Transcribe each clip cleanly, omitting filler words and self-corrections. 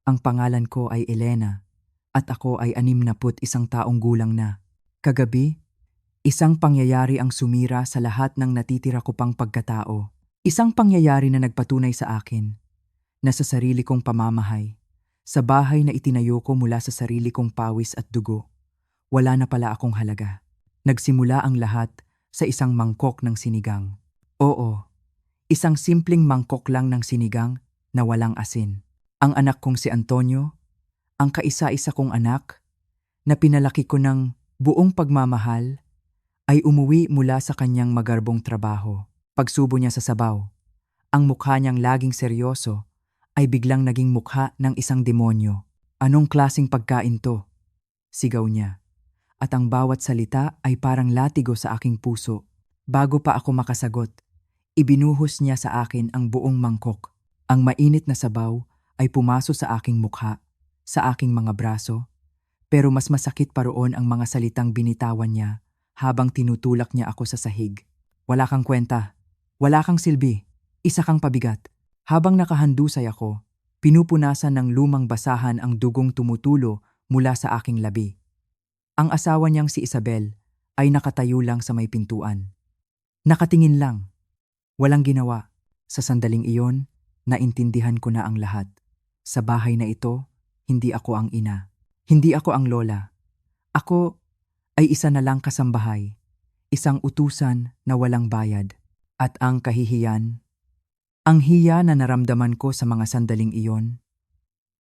Ang pangalan ko ay Elena at ako ay 61 taong gulang na. Kagabi, isang pangyayari ang sumira sa lahat ng natitira ko pang pagkatao. Isang pangyayari na nagpatunay sa akin na sa sarili kong pamamahay, sa bahay na itinayo ko mula sa sarili kong pawis at dugo, wala na pala akong halaga. Nagsimula ang lahat sa isang mangkok ng sinigang. Oo, isang simpleng mangkok lang ng sinigang na walang asin. Ang anak kong si Antonio, ang kaisa-isa kong anak, na pinalaki ko ng buong pagmamahal, ay umuwi mula sa kanyang magarbong trabaho. Pagsubo niya sa sabaw, ang mukha niyang laging seryoso ay biglang naging mukha ng isang demonyo. Anong klasing pagkain to? Sigaw niya. At ang bawat salita ay parang latigo sa aking puso. Bago pa ako makasagot, ibinuhos niya sa akin ang buong mangkok. Ang mainit na sabaw ay pumaso sa aking mukha, sa aking mga braso, pero mas masakit pa roon ang mga salitang binitawan niya habang tinutulak niya ako sa sahig. Wala kang kwenta, wala kang silbi, isa kang pabigat. Habang nakahandusay ako, pinupunasan ng lumang basahan ang dugong tumutulo mula sa aking labi. Ang asawa niyang si Isabel ay nakatayo lang sa may pintuan. Nakatingin lang, walang ginawa. Sa sandaling iyon, naintindihan ko na ang lahat. Sa bahay na ito, hindi ako ang ina. Hindi ako ang lola. Ako ay isa na lang kasambahay. Isang utusan na walang bayad. At ang kahihiyan, ang hiya na naramdaman ko sa mga sandaling iyon,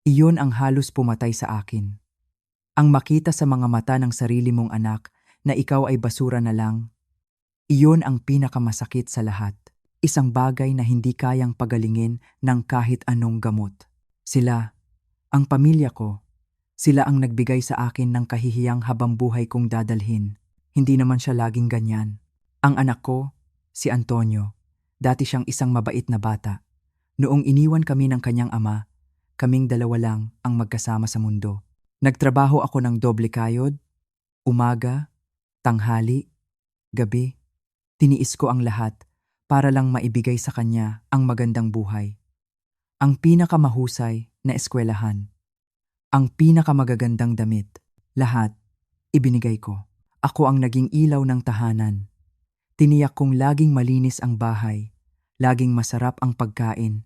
iyon ang halos pumatay sa akin. Ang makita sa mga mata ng sarili mong anak na ikaw ay basura na lang, iyon ang pinakamasakit sa lahat. Isang bagay na hindi kayang pagalingin ng kahit anong gamot. Sila, ang pamilya ko, sila ang nagbigay sa akin ng kahihiyang habambuhay kong dadalhin. Hindi naman siya laging ganyan. Ang anak ko, si Antonio, dati siyang isang mabait na bata. Noong iniwan kami ng kanyang ama, kaming dalawa lang ang magkasama sa mundo. Nagtrabaho ako ng doble kayod, umaga, tanghali, gabi. Tiniis ko ang lahat para lang maibigay sa kanya ang magandang buhay. Ang pinakamahusay na eskwelahan. Ang pinakamagagandang damit. Lahat, ibinigay ko. Ako ang naging ilaw ng tahanan. Tiniyak kong laging malinis ang bahay, laging masarap ang pagkain,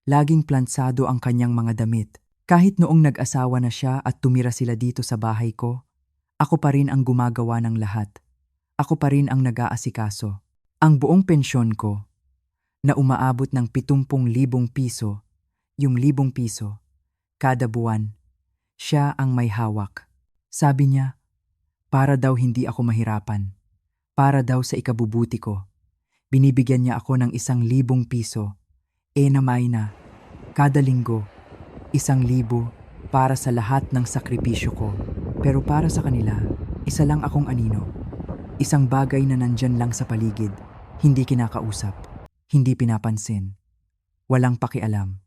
laging plansado ang kanyang mga damit. Kahit noong nag-asawa na siya at tumira sila dito sa bahay ko, ako pa rin ang gumagawa ng lahat. Ako pa rin ang nag-aasikaso. Ang buong pensyon ko, na umaabot ng 70,000 piso, yung 1,000 piso, kada buwan, siya ang may hawak. Sabi niya, para daw hindi ako mahirapan. Para daw sa ikabubuti ko. Binibigyan niya ako ng 1,000 piso. Namay na, kada linggo, 1,000 para sa lahat ng sakripisyo ko. Pero para sa kanila, isa lang akong anino. Isang bagay na nandyan lang sa paligid, hindi kinakausap, hindi pinapansin, walang pakialam.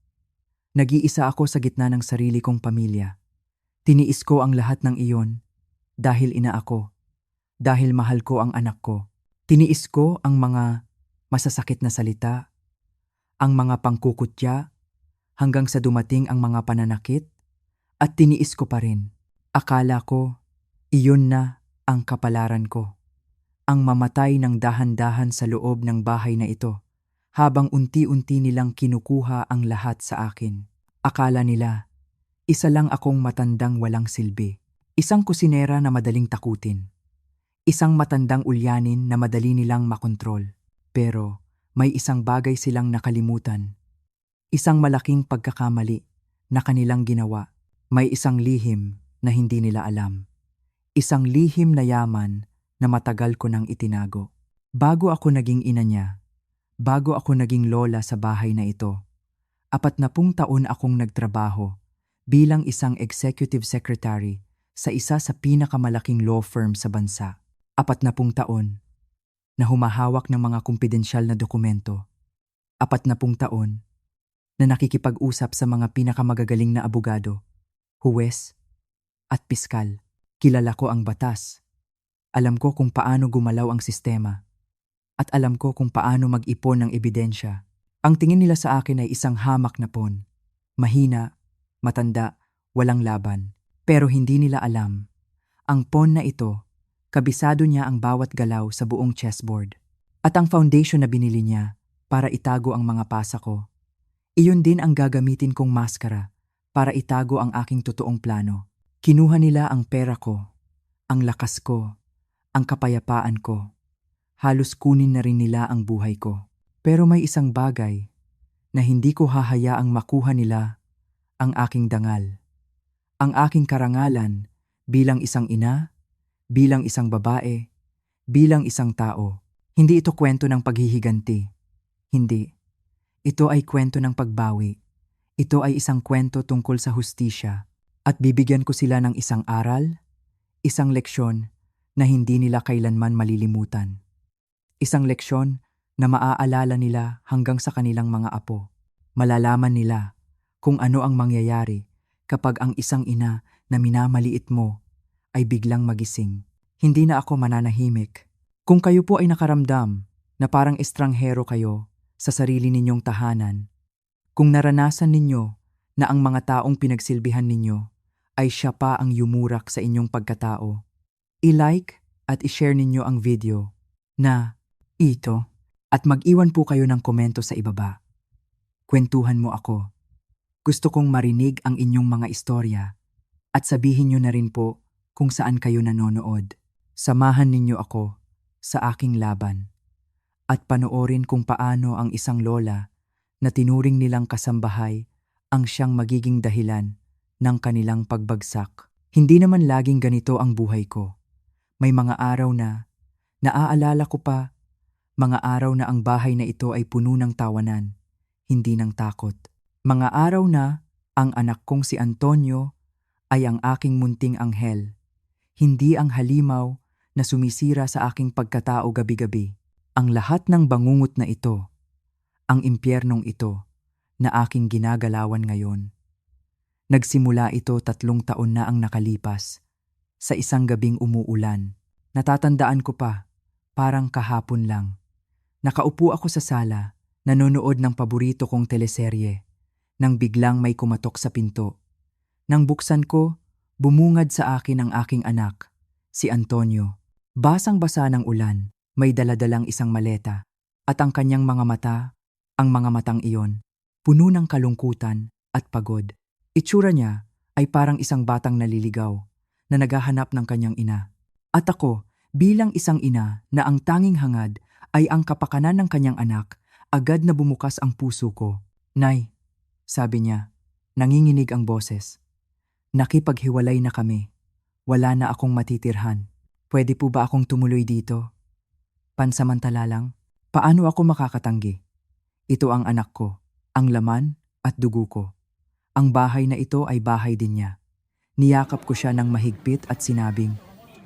Nag-iisa ako sa gitna ng sarili kong pamilya. Tiniis ko ang lahat ng iyon dahil ina ako, dahil mahal ko ang anak ko. Tiniis ko ang mga masasakit na salita, ang mga pangkukutya, hanggang sa dumating ang mga pananakit, at tiniis ko pa rin. Akala ko, iyon na ang kapalaran ko. Ang mamatay ng dahan-dahan sa loob ng bahay na ito, habang unti-unti nilang kinukuha ang lahat sa akin. Akala nila, isa lang akong matandang walang silbi. Isang kusinera na madaling takutin. Isang matandang ulyanin na madali nilang makontrol. Pero may isang bagay silang nakalimutan. Isang malaking pagkakamali na kanilang ginawa. May isang lihim na hindi nila alam. Isang lihim na yaman na matagal ko nang itinago. Bago ako naging ina niya, bago ako naging lola sa bahay na ito, 40 taon akong nagtrabaho bilang isang executive secretary sa isa sa pinakamalaking law firm sa bansa. 40 taon na humahawak ng mga kumpidensyal na dokumento. 40 taon na nakikipag-usap sa mga pinakamagagaling na abogado, huwes, at piskal. Kilala ko ang batas. Alam ko kung paano gumalaw ang sistema. At alam ko kung paano mag-ipon ng ebidensya. Ang tingin nila sa akin ay isang hamak na pon. Mahina, matanda, walang laban. Pero hindi nila alam. Ang pawn na ito, kabisado niya ang bawat galaw sa buong chessboard. At ang foundation na binili niya para itago ang mga pasa ko, iyon din ang gagamitin kong maskara para itago ang aking totoong plano. Kinuha nila ang pera ko, ang lakas ko, ang kapayapaan ko. Halos kunin na rin nila ang buhay ko. Pero may isang bagay na hindi ko hahayaang makuha nila, ang aking dangal. Ang aking karangalan bilang isang ina, bilang isang babae, bilang isang tao. Hindi ito kwento ng paghihiganti. Hindi. Ito ay kwento ng pagbawi. Ito ay isang kwento tungkol sa hustisya. At bibigyan ko sila ng isang aral, isang leksyon na hindi nila kailanman malilimutan. Isang leksyon na maaalala nila hanggang sa kanilang mga apo. Malalaman nila kung ano ang mangyayari kapag ang isang ina na minamaliit mo ay biglang magising. Hindi na ako mananahimik. Kung kayo po ay nakaramdam na parang estranghero kayo sa sarili ninyong tahanan, kung naranasan ninyo na ang mga taong pinagsilbihan ninyo ay siya pa ang yumurak sa inyong pagkatao, i-like at i-share ninyo ang video na ito at mag-iwan po kayo ng komento sa ibaba. Kwentuhan mo ako. Gusto kong marinig ang inyong mga istorya at sabihin nyo na rin po kung saan kayo nanonood. Samahan ninyo ako sa aking laban at panoorin kung paano ang isang lola na tinuring nilang kasambahay ang siyang magiging dahilan ng kanilang pagbagsak. Hindi naman laging ganito ang buhay ko. May mga araw na naaalala ko pa, mga araw na ang bahay na ito ay puno ng tawanan, hindi ng takot. Mga araw na ang anak kong si Antonio ay ang aking munting anghel, hindi ang halimaw na sumisira sa aking pagkatao gabi-gabi. Ang lahat ng bangungot na ito, ang impyernong ito na aking ginagalawan ngayon. Nagsimula ito 3 taon na ang nakalipas, sa isang gabing umuulan. Natatandaan ko pa, parang kahapon lang. Nakaupo ako sa sala, nanonood ng paborito kong teleserye, nang biglang may kumatok sa pinto. Nang buksan ko, bumungad sa akin ang aking anak, si Antonio. Basang-basa ng ulan, may daladalang isang maleta, at ang kanyang mga mata, ang mga matang iyon, puno ng kalungkutan at pagod. Itsura niya ay parang isang batang naliligaw na naghahanap ng kanyang ina. At ako, bilang isang ina na ang tanging hangad ay ang kapakanan ng kanyang anak, agad na bumukas ang puso ko. "Nay," sabi niya, nanginginig ang boses. "Nakipaghiwalay na kami. Wala na akong matitirhan. Pwede po ba akong tumuloy dito? Pansamantala lang. Paano ako makakatanggi? Ito ang anak ko, ang laman at dugo ko. Ang bahay na ito ay bahay din niya." Niyakap ko siya ng mahigpit at sinabing,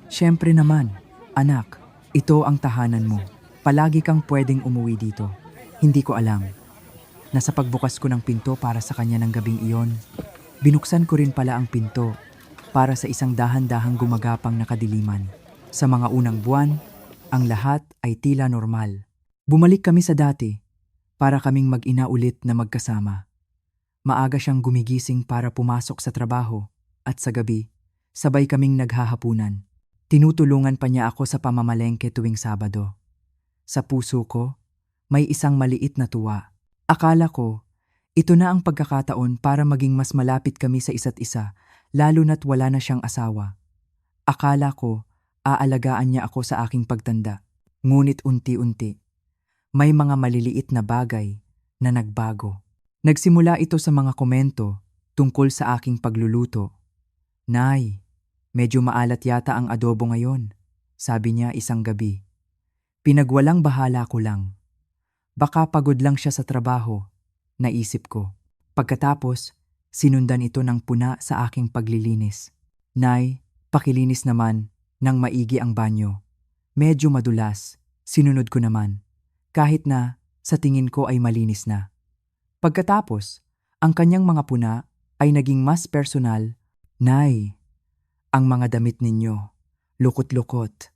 "Siyempre naman, anak, ito ang tahanan mo. Palagi kang pwedeng umuwi dito." Hindi ko alam. Nasa pagbukas ko ng pinto para sa kanya ng gabing iyon, binuksan ko rin pala ang pinto para sa isang dahan-dahang gumagapang na kadiliman. Sa mga unang buwan, ang lahat ay tila normal. Bumalik kami sa dati para kaming mag-ina ulit na magkasama. Maaga siyang gumigising para pumasok sa trabaho at sa gabi, sabay kaming naghahapunan. Tinutulungan pa niya ako sa pamamalengke tuwing Sabado. Sa puso ko, may isang maliit na tuwa. Akala ko, ito na ang pagkakataon para maging mas malapit kami sa isa't isa, lalo na't wala na siyang asawa. Akala ko, aalagaan niya ako sa aking pagtanda. Ngunit unti-unti, may mga maliliit na bagay na nagbago. Nagsimula ito sa mga komento tungkol sa aking pagluluto. "Nay, medyo maalat yata ang adobo ngayon," sabi niya isang gabi. Pinagwalang bahala ko lang. Baka pagod lang siya sa trabaho, naisip ko. Pagkatapos, sinundan ito ng puna sa aking paglilinis. "Nay, pakilinis naman ng maigi ang banyo. Medyo madulas." Sinunod ko naman, kahit na sa tingin ko ay malinis na. Pagkatapos, ang kanyang mga puna ay naging mas personal. "Nay, ang mga damit ninyo, lukot-lukot,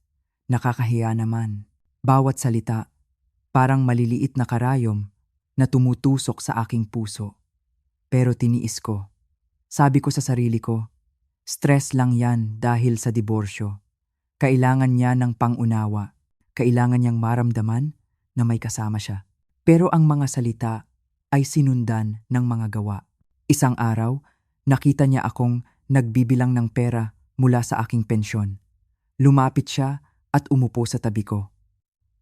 nakakahiya naman." Bawat salita, parang maliliit na karayom na tumutusok sa aking puso. Pero tiniis ko. Sabi ko sa sarili ko, stress lang yan dahil sa diborsyo. Kailangan niya ng pangunawa. Kailangan niyang maramdaman na may kasama siya. Pero ang mga salita ay sinundan ng mga gawa. Isang araw, nakita niya akong nagbibilang ng pera mula sa aking pensyon. Lumapit siya at umupo sa tabi ko.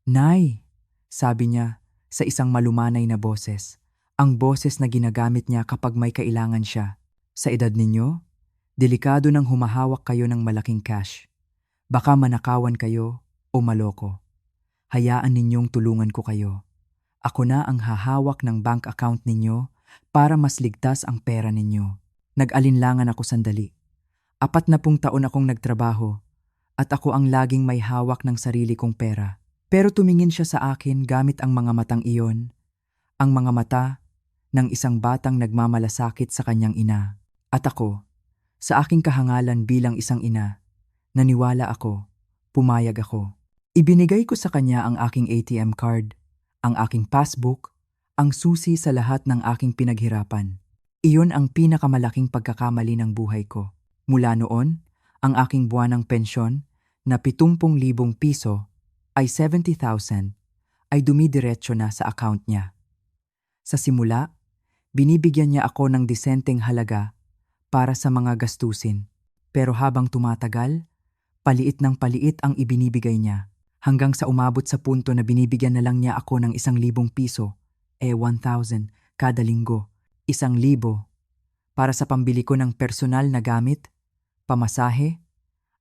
"Nay," sabi niya sa isang malumanay na boses. Ang boses na ginagamit niya kapag may kailangan siya. "Sa edad ninyo, delikado nang humahawak kayo ng malaking cash. Baka manakawan kayo o maloko. Hayaan ninyong tulungan ko kayo. Ako na ang hahawak ng bank account ninyo para mas ligtas ang pera ninyo." Nag-alinlangan ako sandali. 40 taon akong nagtrabaho at ako ang laging may hawak ng sarili kong pera. Pero tumingin siya sa akin gamit ang mga matang iyon, ang mga mata ng isang batang nagmamalasakit sa kanyang ina. At ako, sa aking kahangalan bilang isang ina, naniwala ako, pumayag ako. Ibinigay ko sa kanya ang aking ATM card, ang aking passbook, ang susi sa lahat ng aking pinaghirapan. Iyon ang pinakamalaking pagkakamali ng buhay ko. Mula noon, ang aking buwanang pensyon na 70,000 piso ay 70,000 ay dumidiretso na sa account niya. Sa simula, binibigyan niya ako ng disenteng halaga para sa mga gastusin. Pero habang tumatagal, paliit ng paliit ang ibinibigay niya hanggang sa umabot sa punto na binibigyan na lang niya ako ng 1,000 piso, 1,000 kada linggo. 1,000 para sa pambili ko ng personal na gamit, pamasahe,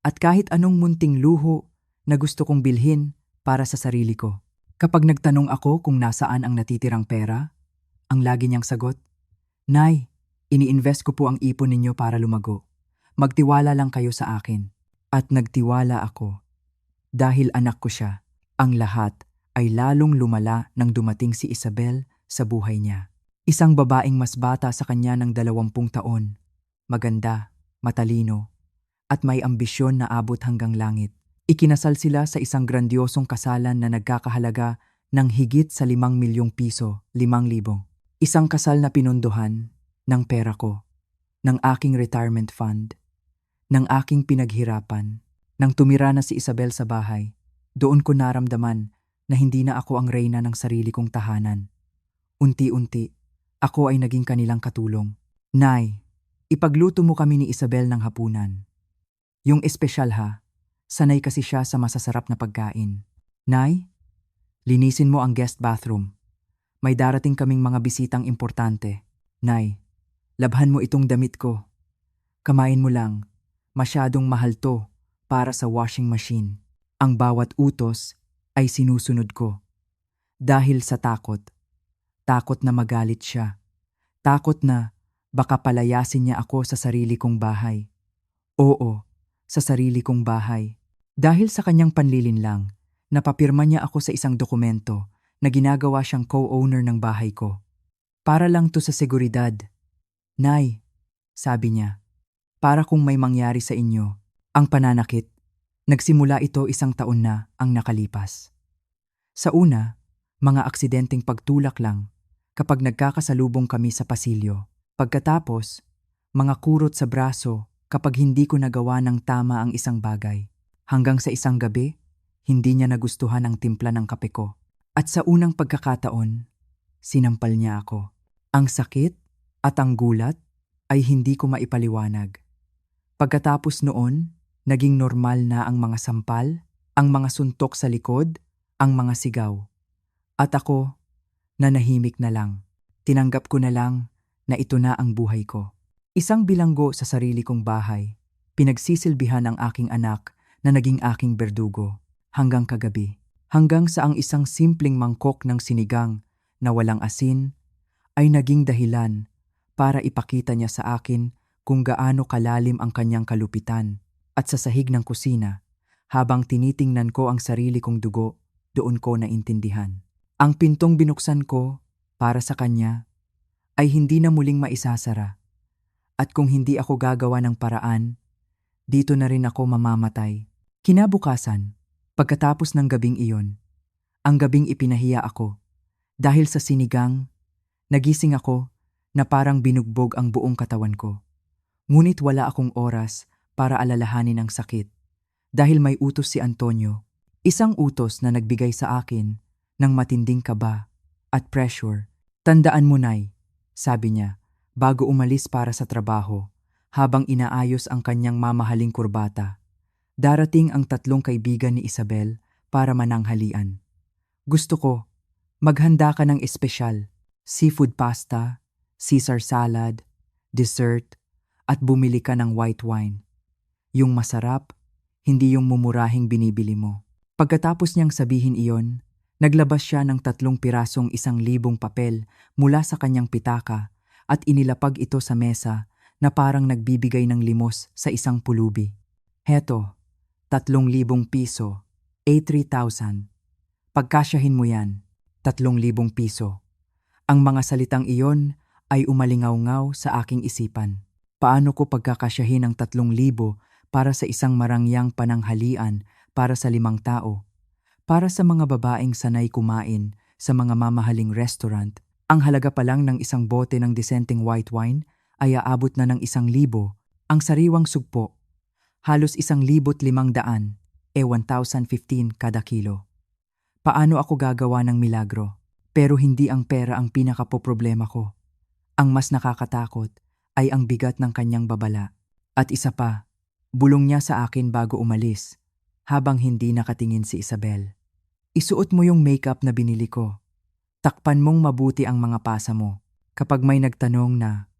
at kahit anong munting luho na gusto kong bilhin para sa sarili ko. Kapag nagtanong ako kung nasaan ang natitirang pera, ang lagi niyang sagot, "Nay, ini-invest ko po ang ipon ninyo para lumago. Magtiwala lang kayo sa akin." At nagtiwala ako. Dahil anak ko siya, ang lahat ay lalong lumala nang dumating si Isabel sa buhay niya. Isang babaeng mas bata sa kanya ng 20 taon. Maganda, matalino, at may ambisyon na abot hanggang langit. Ikinasal sila sa isang grandiosong kasalan na nagkakahalaga ng higit sa 5,000,000 piso, 5,000. Isang kasal na pinondohan ng pera ko, ng aking retirement fund, ng aking pinaghirapan. Nang tumira na si Isabel sa bahay, doon ko naramdaman na hindi na ako ang reyna ng sarili kong tahanan. Unti-unti, ako ay naging kanilang katulong. "Nay, ipagluto mo kami ni Isabel ng hapunan. Yung espesyal ha, sanay kasi siya sa masasarap na pagkain. Nay, linisin mo ang guest bathroom. May darating kaming mga bisitang importante. Nay, labhan mo itong damit ko. Kamayin mo lang, masyadong mahal to para sa washing machine." Ang bawat utos ay sinusunod ko. Dahil sa takot. Takot na magalit siya. Takot na baka palayasin niya ako sa sarili kong bahay. Oo, sa sarili kong bahay. Dahil sa kanyang panlilinlang, napapirma niya ako sa isang dokumento na ginagawa siyang co-owner ng bahay ko. "Para lang to sa seguridad. Nay," sabi niya, "para kung may mangyari sa inyo." Ang pananakit, nagsimula ito 1 taon na ang nakalipas. Sa una, mga aksidenteng pagtulak lang kapag nagkakasalubong kami sa pasilyo. Pagkatapos, mga kurot sa braso kapag hindi ko nagawa ng tama ang isang bagay. Hanggang sa isang gabi, hindi niya nagustuhan ang timpla ng kape ko. At sa unang pagkakataon, sinampal niya ako. Ang sakit at ang gulat ay hindi ko maipaliwanag. Pagkatapos noon, naging normal na ang mga sampal, ang mga suntok sa likod, ang mga sigaw. At ako, nanahimik na lang. Tinanggap ko na lang na ito na ang buhay ko. Isang bilanggo sa sarili kong bahay, pinagsisilbihan ang aking anak na naging aking berdugo hanggang kagabi. Hanggang sa ang isang simpleng mangkok ng sinigang na walang asin ay naging dahilan para ipakita niya sa akin kung gaano kalalim ang kanyang kalupitan. At sa sahig ng kusina, habang tinitingnan ko ang sarili kong dugo, doon ko naintindihan. Ang pintong binuksan ko para sa kanya ay hindi na muling maisasara. At kung hindi ako gagawa ng paraan, dito na rin ako mamamatay. Kinabukasan, pagkatapos ng gabing iyon, ang gabing ipinahiya ako. Dahil sa sinigang, nagising ako na parang binugbog ang buong katawan ko. Ngunit wala akong oras para alalahanin ang sakit. Dahil may utos si Antonio, isang utos na nagbigay sa akin ng matinding kaba at pressure. Tandaan mo, Nay, sabi niya, bago umalis para sa trabaho, habang inaayos ang kanyang mamahaling kurbata. Darating ang 3 kaibigan ni Isabel para mananghalian. Gusto ko, maghanda ka ng espesyal, seafood pasta, Caesar salad, dessert, at bumili ka ng white wine. Yung masarap, hindi yung mumurahing binibili mo. Pagkatapos niyang sabihin iyon, naglabas siya ng 3 pirasong 1,000 papel mula sa kanyang pitaka at inilapag ito sa mesa na parang nagbibigay ng limos sa isang pulubi. Heto, 3,000 piso, 3,000. Pagkasyahin mo yan, 3,000 piso. Ang mga salitang iyon ay umalingaw-ngaw sa aking isipan. Paano ko pagkakasyahin ang 3,000 para sa isang marangyang pananghalian para sa 5 tao? Para sa mga babaeng sanay kumain sa mga mamahaling restaurant, ang halaga pa lang ng isang bote ng disenteng white wine ay aabot na ng 1,000. Ang sariwang sugpo, halos 1,500, 1,015 kada kilo. Paano ako gagawa ng milagro? Pero hindi ang pera ang pinakapoproblema ko. Ang mas nakakatakot ay ang bigat ng kanyang babala. At isa pa, bulong niya sa akin bago umalis, habang hindi nakatingin si Isabel. Isuot mo yung makeup na binili ko. Takpan mong mabuti ang mga pasa mo. Kapag may nagtanong na,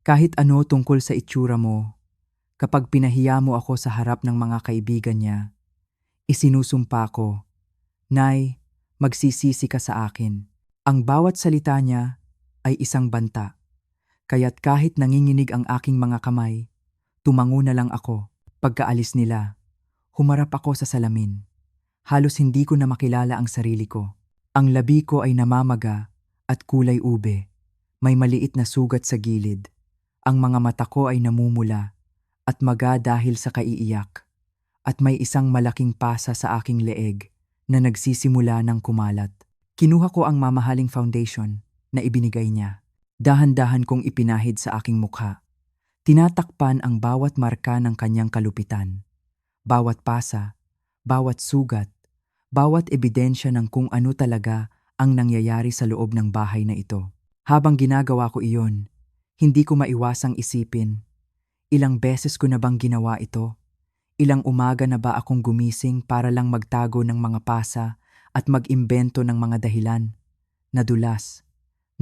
kahit ano tungkol sa itsura mo, kapag pinahiya mo ako sa harap ng mga kaibigan niya, isinusumpa ko, Nay, magsisisi ka sa akin. Ang bawat salita niya ay isang banta. Kaya't kahit nanginginig ang aking mga kamay, tumango na lang ako. Pagkaalis nila, humarap ako sa salamin. Halos hindi ko na makilala ang sarili ko. Ang labi ko ay namamaga at kulay ube. May maliit na sugat sa gilid. Ang mga mata ko ay namumula at maga dahil sa kaiiyak. At may isang malaking pasa sa aking leeg na nagsisimula ng kumalat. Kinuha ko ang mamahaling foundation na ibinigay niya. Dahan-dahan kong ipinahid sa aking mukha. Tinatakpan ang bawat marka ng kanyang kalupitan. Bawat pasa, bawat sugat, bawat ebidensya ng kung ano talaga ang nangyayari sa loob ng bahay na ito. Habang ginagawa ko iyon, hindi ko maiwasang isipin, ilang beses ko na bang ginawa ito? Ilang umaga na ba akong gumising para lang magtago ng mga pasa at mag-imbento ng mga dahilan? Nadulas,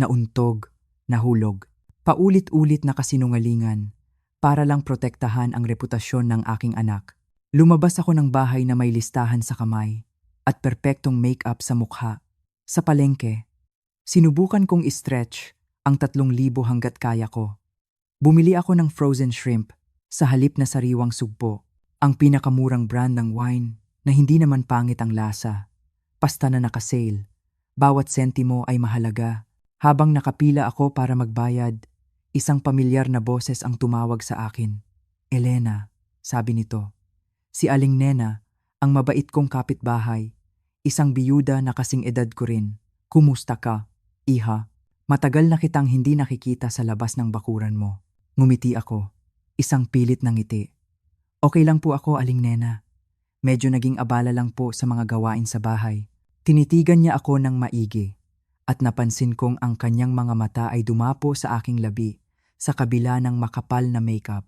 nauntog, nahulog. Paulit-ulit na kasinungalingan para lang protektahan ang reputasyon ng aking anak. Lumabas ako ng bahay na may listahan sa kamay at perpektong make-up sa mukha. Sa palengke, sinubukan kong i-stretch ang 3,000 hanggat kaya ko. Bumili ako ng frozen shrimp sa halip na sariwang sugpo. Ang pinakamurang brand ng wine na hindi naman pangit ang lasa. Pasta na naka-sale. Bawat sentimo ay mahalaga. Habang nakapila ako para magbayad, isang pamilyar na boses ang tumawag sa akin. Elena, sabi nito. Si Aling Nena, ang mabait kong kapitbahay. Isang biyuda na kasing edad ko rin. Kumusta ka, iha? Matagal na kitang hindi nakikita sa labas ng bakuran mo. Ngumiti ako. Isang pilit na ngiti. Okay lang po ako, Aling Nena. Medyo naging abala lang po sa mga gawain sa bahay. Tinitigan niya ako ng maigi at napansin kong ang kanyang mga mata ay dumapo sa aking labi sa kabila ng makapal na makeup.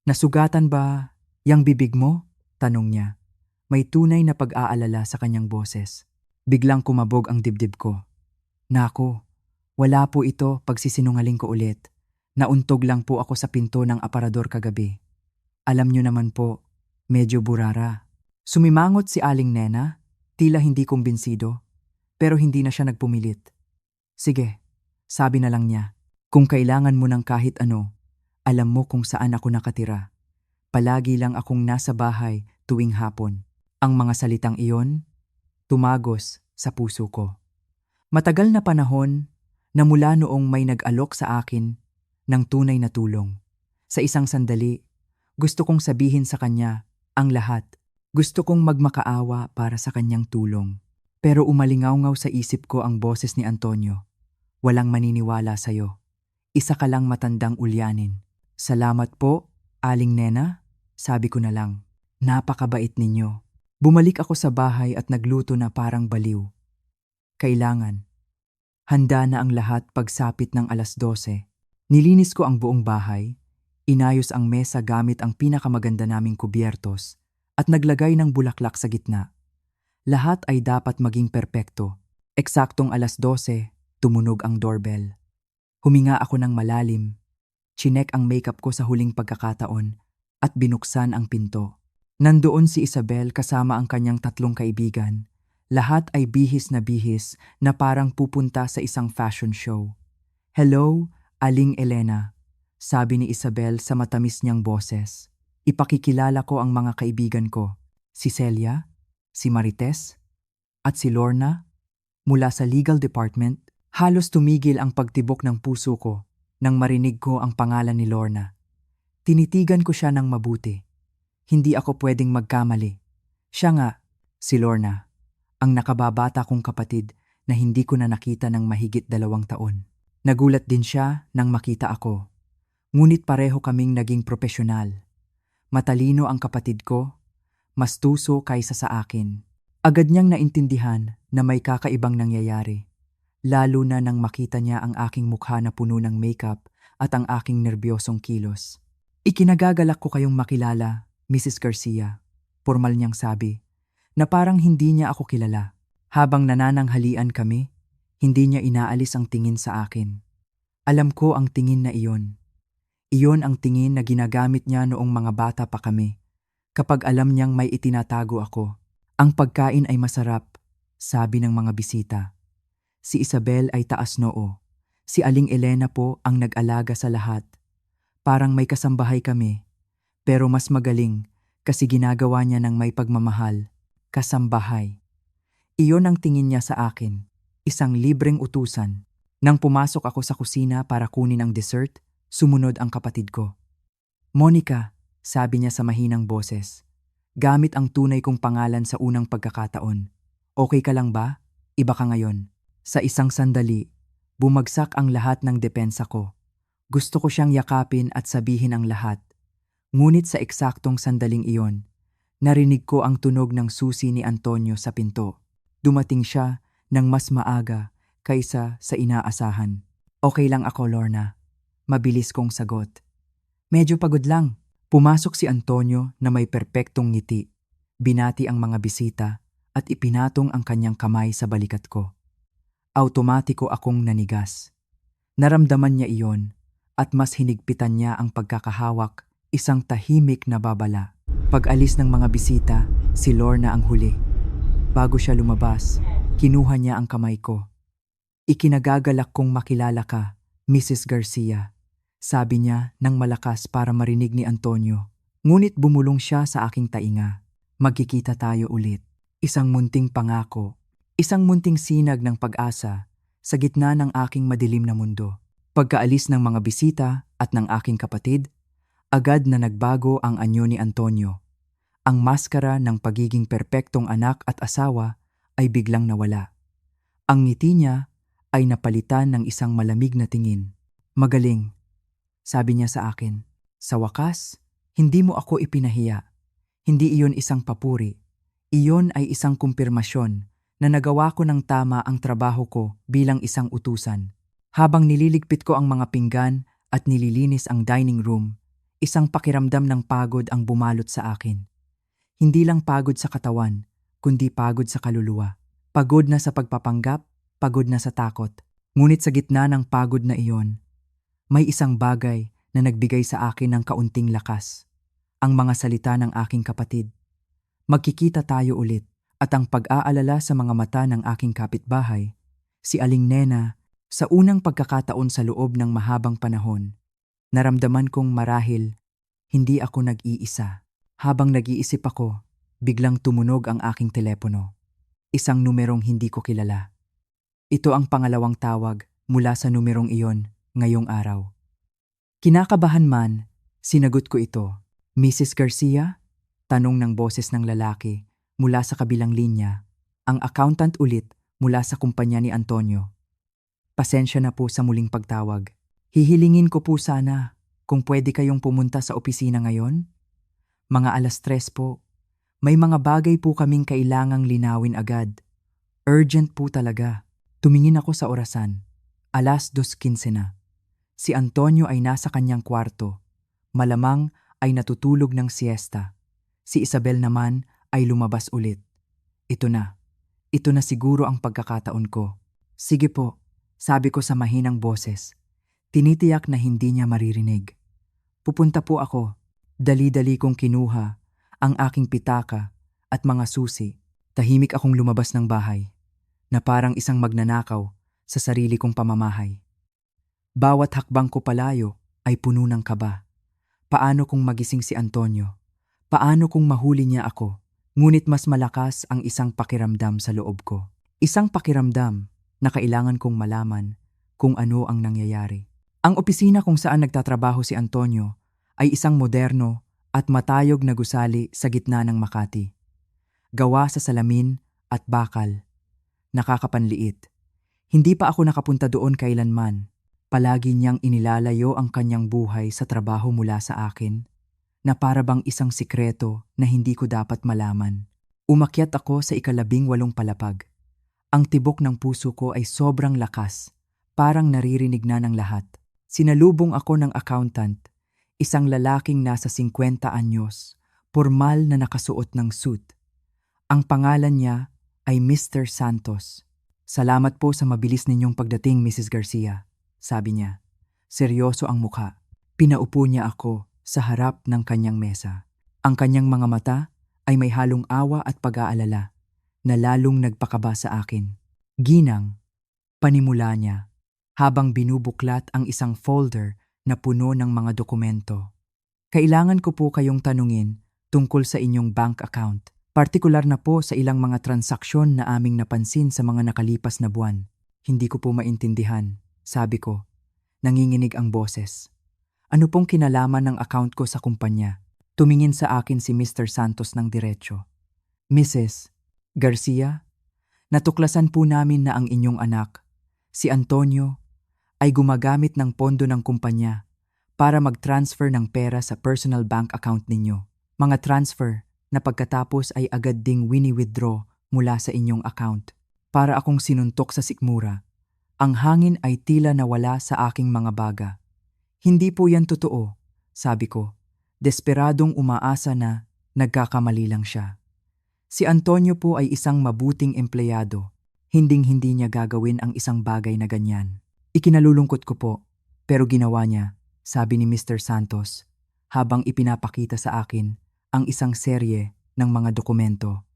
Nasugatan ba yang bibig mo? Tanong niya. May tunay na pag-aalala sa kanyang boses. Biglang kumabog ang dibdib ko. Nako, wala po ito, pagsisinungaling ko ulit. Nauntog lang po ako sa pinto ng aparador kagabi. Alam niyo naman po, medyo burara. Sumimangot si Aling Nena, tila hindi kumbinsido, pero hindi na siya nagpumilit. Sige, sabi na lang niya, kung kailangan mo ng kahit ano, alam mo kung saan ako nakatira. Palagi lang akong nasa bahay tuwing hapon. Ang mga salitang iyon, tumagos sa puso ko. Matagal na panahon na mula noong may nag-alok sa akin ng tunay na tulong. Sa isang sandali, gusto kong sabihin sa kanya ang lahat. Gusto kong magmakaawa para sa kanyang tulong. Pero umalingaw-ngaw sa isip ko ang boses ni Antonio. Walang maniniwala sa'yo. Isa ka lang matandang ulyanin. Salamat po, Aling Nena, sabi ko na lang. Napakabait ninyo. Bumalik ako sa bahay at nagluto na parang baliw. Kailangan. Handa na ang lahat pagsapit ng 12:00. Nilinis ko ang buong bahay, inayos ang mesa gamit ang pinakamaganda naming kubyertos, at naglagay ng bulaklak sa gitna. Lahat ay dapat maging perpekto. Eksaktong 12:00, tumunog ang doorbell. Huminga ako ng malalim, chinek ang makeup ko sa huling pagkakataon, at binuksan ang pinto. Nandoon si Isabel kasama ang kanyang 3 kaibigan. Lahat ay bihis na parang pupunta sa isang fashion show. "Hello, Aling Elena," sabi ni Isabel sa matamis niyang boses. Ipakikilala ko ang mga kaibigan ko, si Celia, si Marites, at si Lorna. Mula sa legal department, halos tumigil ang pagtibok ng puso ko nang marinig ko ang pangalan ni Lorna. Tinitigan ko siya ng mabuti. Hindi ako pwedeng magkamali. Siya nga, si Lorna, ang nakababata kong kapatid na hindi ko na nakita ng mahigit 2 taon. Nagulat din siya nang makita ako. Ngunit pareho kaming naging propesyonal. Matalino ang kapatid ko, mas tuso kaysa sa akin. Agad niyang naintindihan na may kakaibang nangyayari, lalo na nang makita niya ang aking mukha na puno ng makeup at ang aking nerbyosong kilos. "Ikinagagalak ko kayong makilala, Mrs. Garcia," formal niyang sabi, na parang hindi niya ako kilala. Habang nanananghalian kami, hindi niya inaalis ang tingin sa akin. Alam ko ang tingin na iyon. Iyon ang tingin na ginagamit niya noong mga bata pa kami, kapag alam niyang may itinatago ako. "Ang pagkain ay masarap," sabi ng mga bisita. Si Isabel ay taas noo. Si Aling Elena po ang nag-alaga sa lahat. Parang may kasambahay kami, pero mas magaling kasi ginagawa niya ng may pagmamahal. Kasambahay. Iyon ang tingin niya sa akin, isang libreng utusan. Nang pumasok ako sa kusina para kunin ang dessert, sumunod ang kapatid ko. "Monica," sabi niya sa mahinang boses, gamit ang tunay kong pangalan sa unang pagkakataon. "Okay ka lang ba? Iba ka ngayon." Sa isang sandali, bumagsak ang lahat ng depensa ko. Gusto ko siyang yakapin at sabihin ang lahat. Ngunit sa eksaktong sandaling iyon, narinig ko ang tunog ng susi ni Antonio sa pinto. Dumating siya ng mas maaga kaysa sa inaasahan. "Okay lang ako, Lorna," mabilis kong sagot. "Medyo pagod lang." Pumasok si Antonio na may perpektong ngiti. Binati ang mga bisita at ipinatong ang kanyang kamay sa balikat ko. Automatiko akong nanigas. Naramdaman niya iyon at mas hinigpitan niya ang pagkakahawak, isang tahimik na babala. Pag-alis ng mga bisita, si Lorna ang huli. Bago siya lumabas, kinuha niya ang kamay ko. "Ikinagagalak kong makilala ka, Mrs. Garcia," sabi niya nang malakas para marinig ni Antonio. Ngunit bumulong siya sa aking tainga. "Magkikita tayo ulit." Isang munting pangako, isang munting sinag ng pag-asa sa gitna ng aking madilim na mundo. Pagkaalis ng mga bisita at ng aking kapatid, agad na nagbago ang anyo ni Antonio. Ang maskara ng pagiging perpektong anak at asawa ay biglang nawala. Ang ngiti niya ay napalitan ng isang malamig na tingin. "Magaling," sabi niya sa akin. "Sa wakas, hindi mo ako ipinahiya. Hindi iyon isang papuri. Iyon ay isang kumpirmasyon na nagawa ko ng tama ang trabaho ko bilang isang utusan." Habang nililigpit ko ang mga pinggan at nililinis ang dining room, isang pakiramdam ng pagod ang bumalot sa akin. Hindi lang pagod sa katawan, kundi pagod sa kaluluwa. Pagod na sa pagpapanggap, pagod na sa takot. Ngunit sa gitna ng pagod na iyon, may isang bagay na nagbigay sa akin ng kaunting lakas. Ang mga salita ng aking kapatid. "Magkikita tayo ulit." At ang pag-aalala sa mga mata ng aking kapitbahay, si Aling Nena, sa unang pagkakataon sa loob ng mahabang panahon. Naramdaman kong marahil hindi ako nag-iisa. Habang nag-iisip ako, biglang tumunog ang aking telepono. Isang numerong hindi ko kilala. Ito ang pangalawang tawag mula sa numerong iyon ngayong araw. Kinakabahan man, sinagot ko ito. "Mrs. Garcia?" Tanong ng boses ng lalaki mula sa kabilang linya. Ang accountant ulit mula sa kumpanya ni Antonio. "Pasensya na po sa muling pagtawag. Hihilingin ko po sana kung pwede kayong pumunta sa opisina ngayon? Mga 3:00 po. May mga bagay po kaming kailangang linawin agad. Urgent po talaga. Tumingin ako sa orasan. 2:15 na. Si Antonio ay nasa kanyang kwarto. Malamang ay natutulog ng siesta. Si Isabel naman ay lumabas ulit. Ito na. Ito na siguro ang pagkakataon ko. Sige po, sabi ko sa mahinang boses. Tinitiyak na hindi niya maririnig. Pupunta po ako. Dali-dali kong kinuha ang aking pitaka at mga susi. Tahimik akong lumabas ng bahay na parang isang magnanakaw sa sarili kong pamamahay. Bawat hakbang ko palayo ay puno ng kaba. Paano kung magising si Antonio? Paano kung mahuli niya ako? Ngunit mas malakas ang isang pakiramdam sa loob ko. Isang pakiramdam na kailangan kong malaman kung ano ang nangyayari. Ang opisina kung saan nagtatrabaho si Antonio ay isang moderno at matayog na gusali sa gitna ng Makati. Gawa sa salamin at bakal. Nakakapanliit. Hindi pa ako nakapunta doon kailanman. Palagi niyang inilalayo ang kanyang buhay sa trabaho mula sa akin, na para bang isang sikreto na hindi ko dapat malaman. Umakyat ako sa 18 palapag. Ang tibok ng puso ko ay sobrang lakas, parang naririnig na ng lahat. Sinalubong ako ng accountant, isang lalaking nasa 50 anyos, pormal na nakasuot ng suit. Ang pangalan niya ay Mr. Santos. Salamat po sa mabilis ninyong pagdating, Mrs. Garcia, sabi niya. Seryoso ang mukha. Pinaupo niya ako sa harap ng kanyang mesa. Ang kanyang mga mata ay may halong awa at pag-aalala na lalong nagpakaba sa akin. Ginang, panimula niya, habang binubuklat ang isang folder na puno ng mga dokumento. Kailangan ko po kayong tanungin tungkol sa inyong bank account. Partikular na po sa ilang mga transaksyon na aming napansin sa mga nakalipas na buwan. Hindi ko po maintindihan, sabi ko. Nanginginig ang boses. Ano pong kinalaman ng account ko sa kumpanya? Tumingin sa akin si Mr. Santos ng diretsyo. Mrs. Garcia, natuklasan po namin na ang inyong anak, si Antonio, ay gumagamit ng pondo ng kumpanya para mag-transfer ng pera sa personal bank account ninyo. Mga transfer na pagkatapos ay agad ding wini-withdraw mula sa inyong account. Para akong sinuntok sa sikmura. Ang hangin ay tila nawala sa aking mga baga. Hindi po yan totoo, sabi ko. Desperadong umaasa na nagkakamali lang siya. Si Antonio po ay isang mabuting empleyado. Hinding-hindi niya gagawin ang isang bagay na ganyan. Ikinalulungkot ko po, pero ginawa niya, sabi ni Mr. Santos, habang ipinapakita sa akin ang isang serye ng mga dokumento,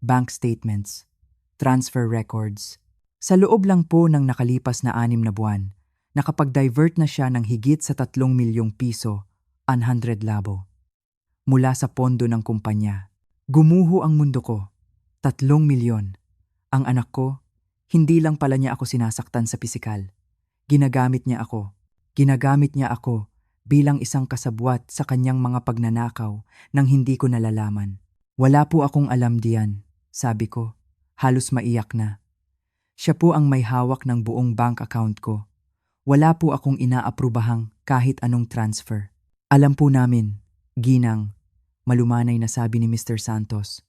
bank statements, transfer records. Sa loob lang po ng nakalipas na 6 na buwan, nakapag-divert na siya ng higit sa 3 milyong piso, 100 labo, mula sa pondo ng kumpanya. Gumuho ang mundo ko. 3 milyon. Ang anak ko, hindi lang pala niya ako sinasaktan sa pisikal. Ginagamit niya ako. Ginagamit niya ako bilang isang kasabwat sa kanyang mga pagnanakaw nang hindi ko nalalaman. Wala po akong alam diyan, sabi ko. Halos maiyak na. Siya po ang may hawak ng buong bank account ko. Wala po akong inaaprubahang kahit anong transfer. Alam po namin, Ginang, malumanay na sabi ni Mr. Santos.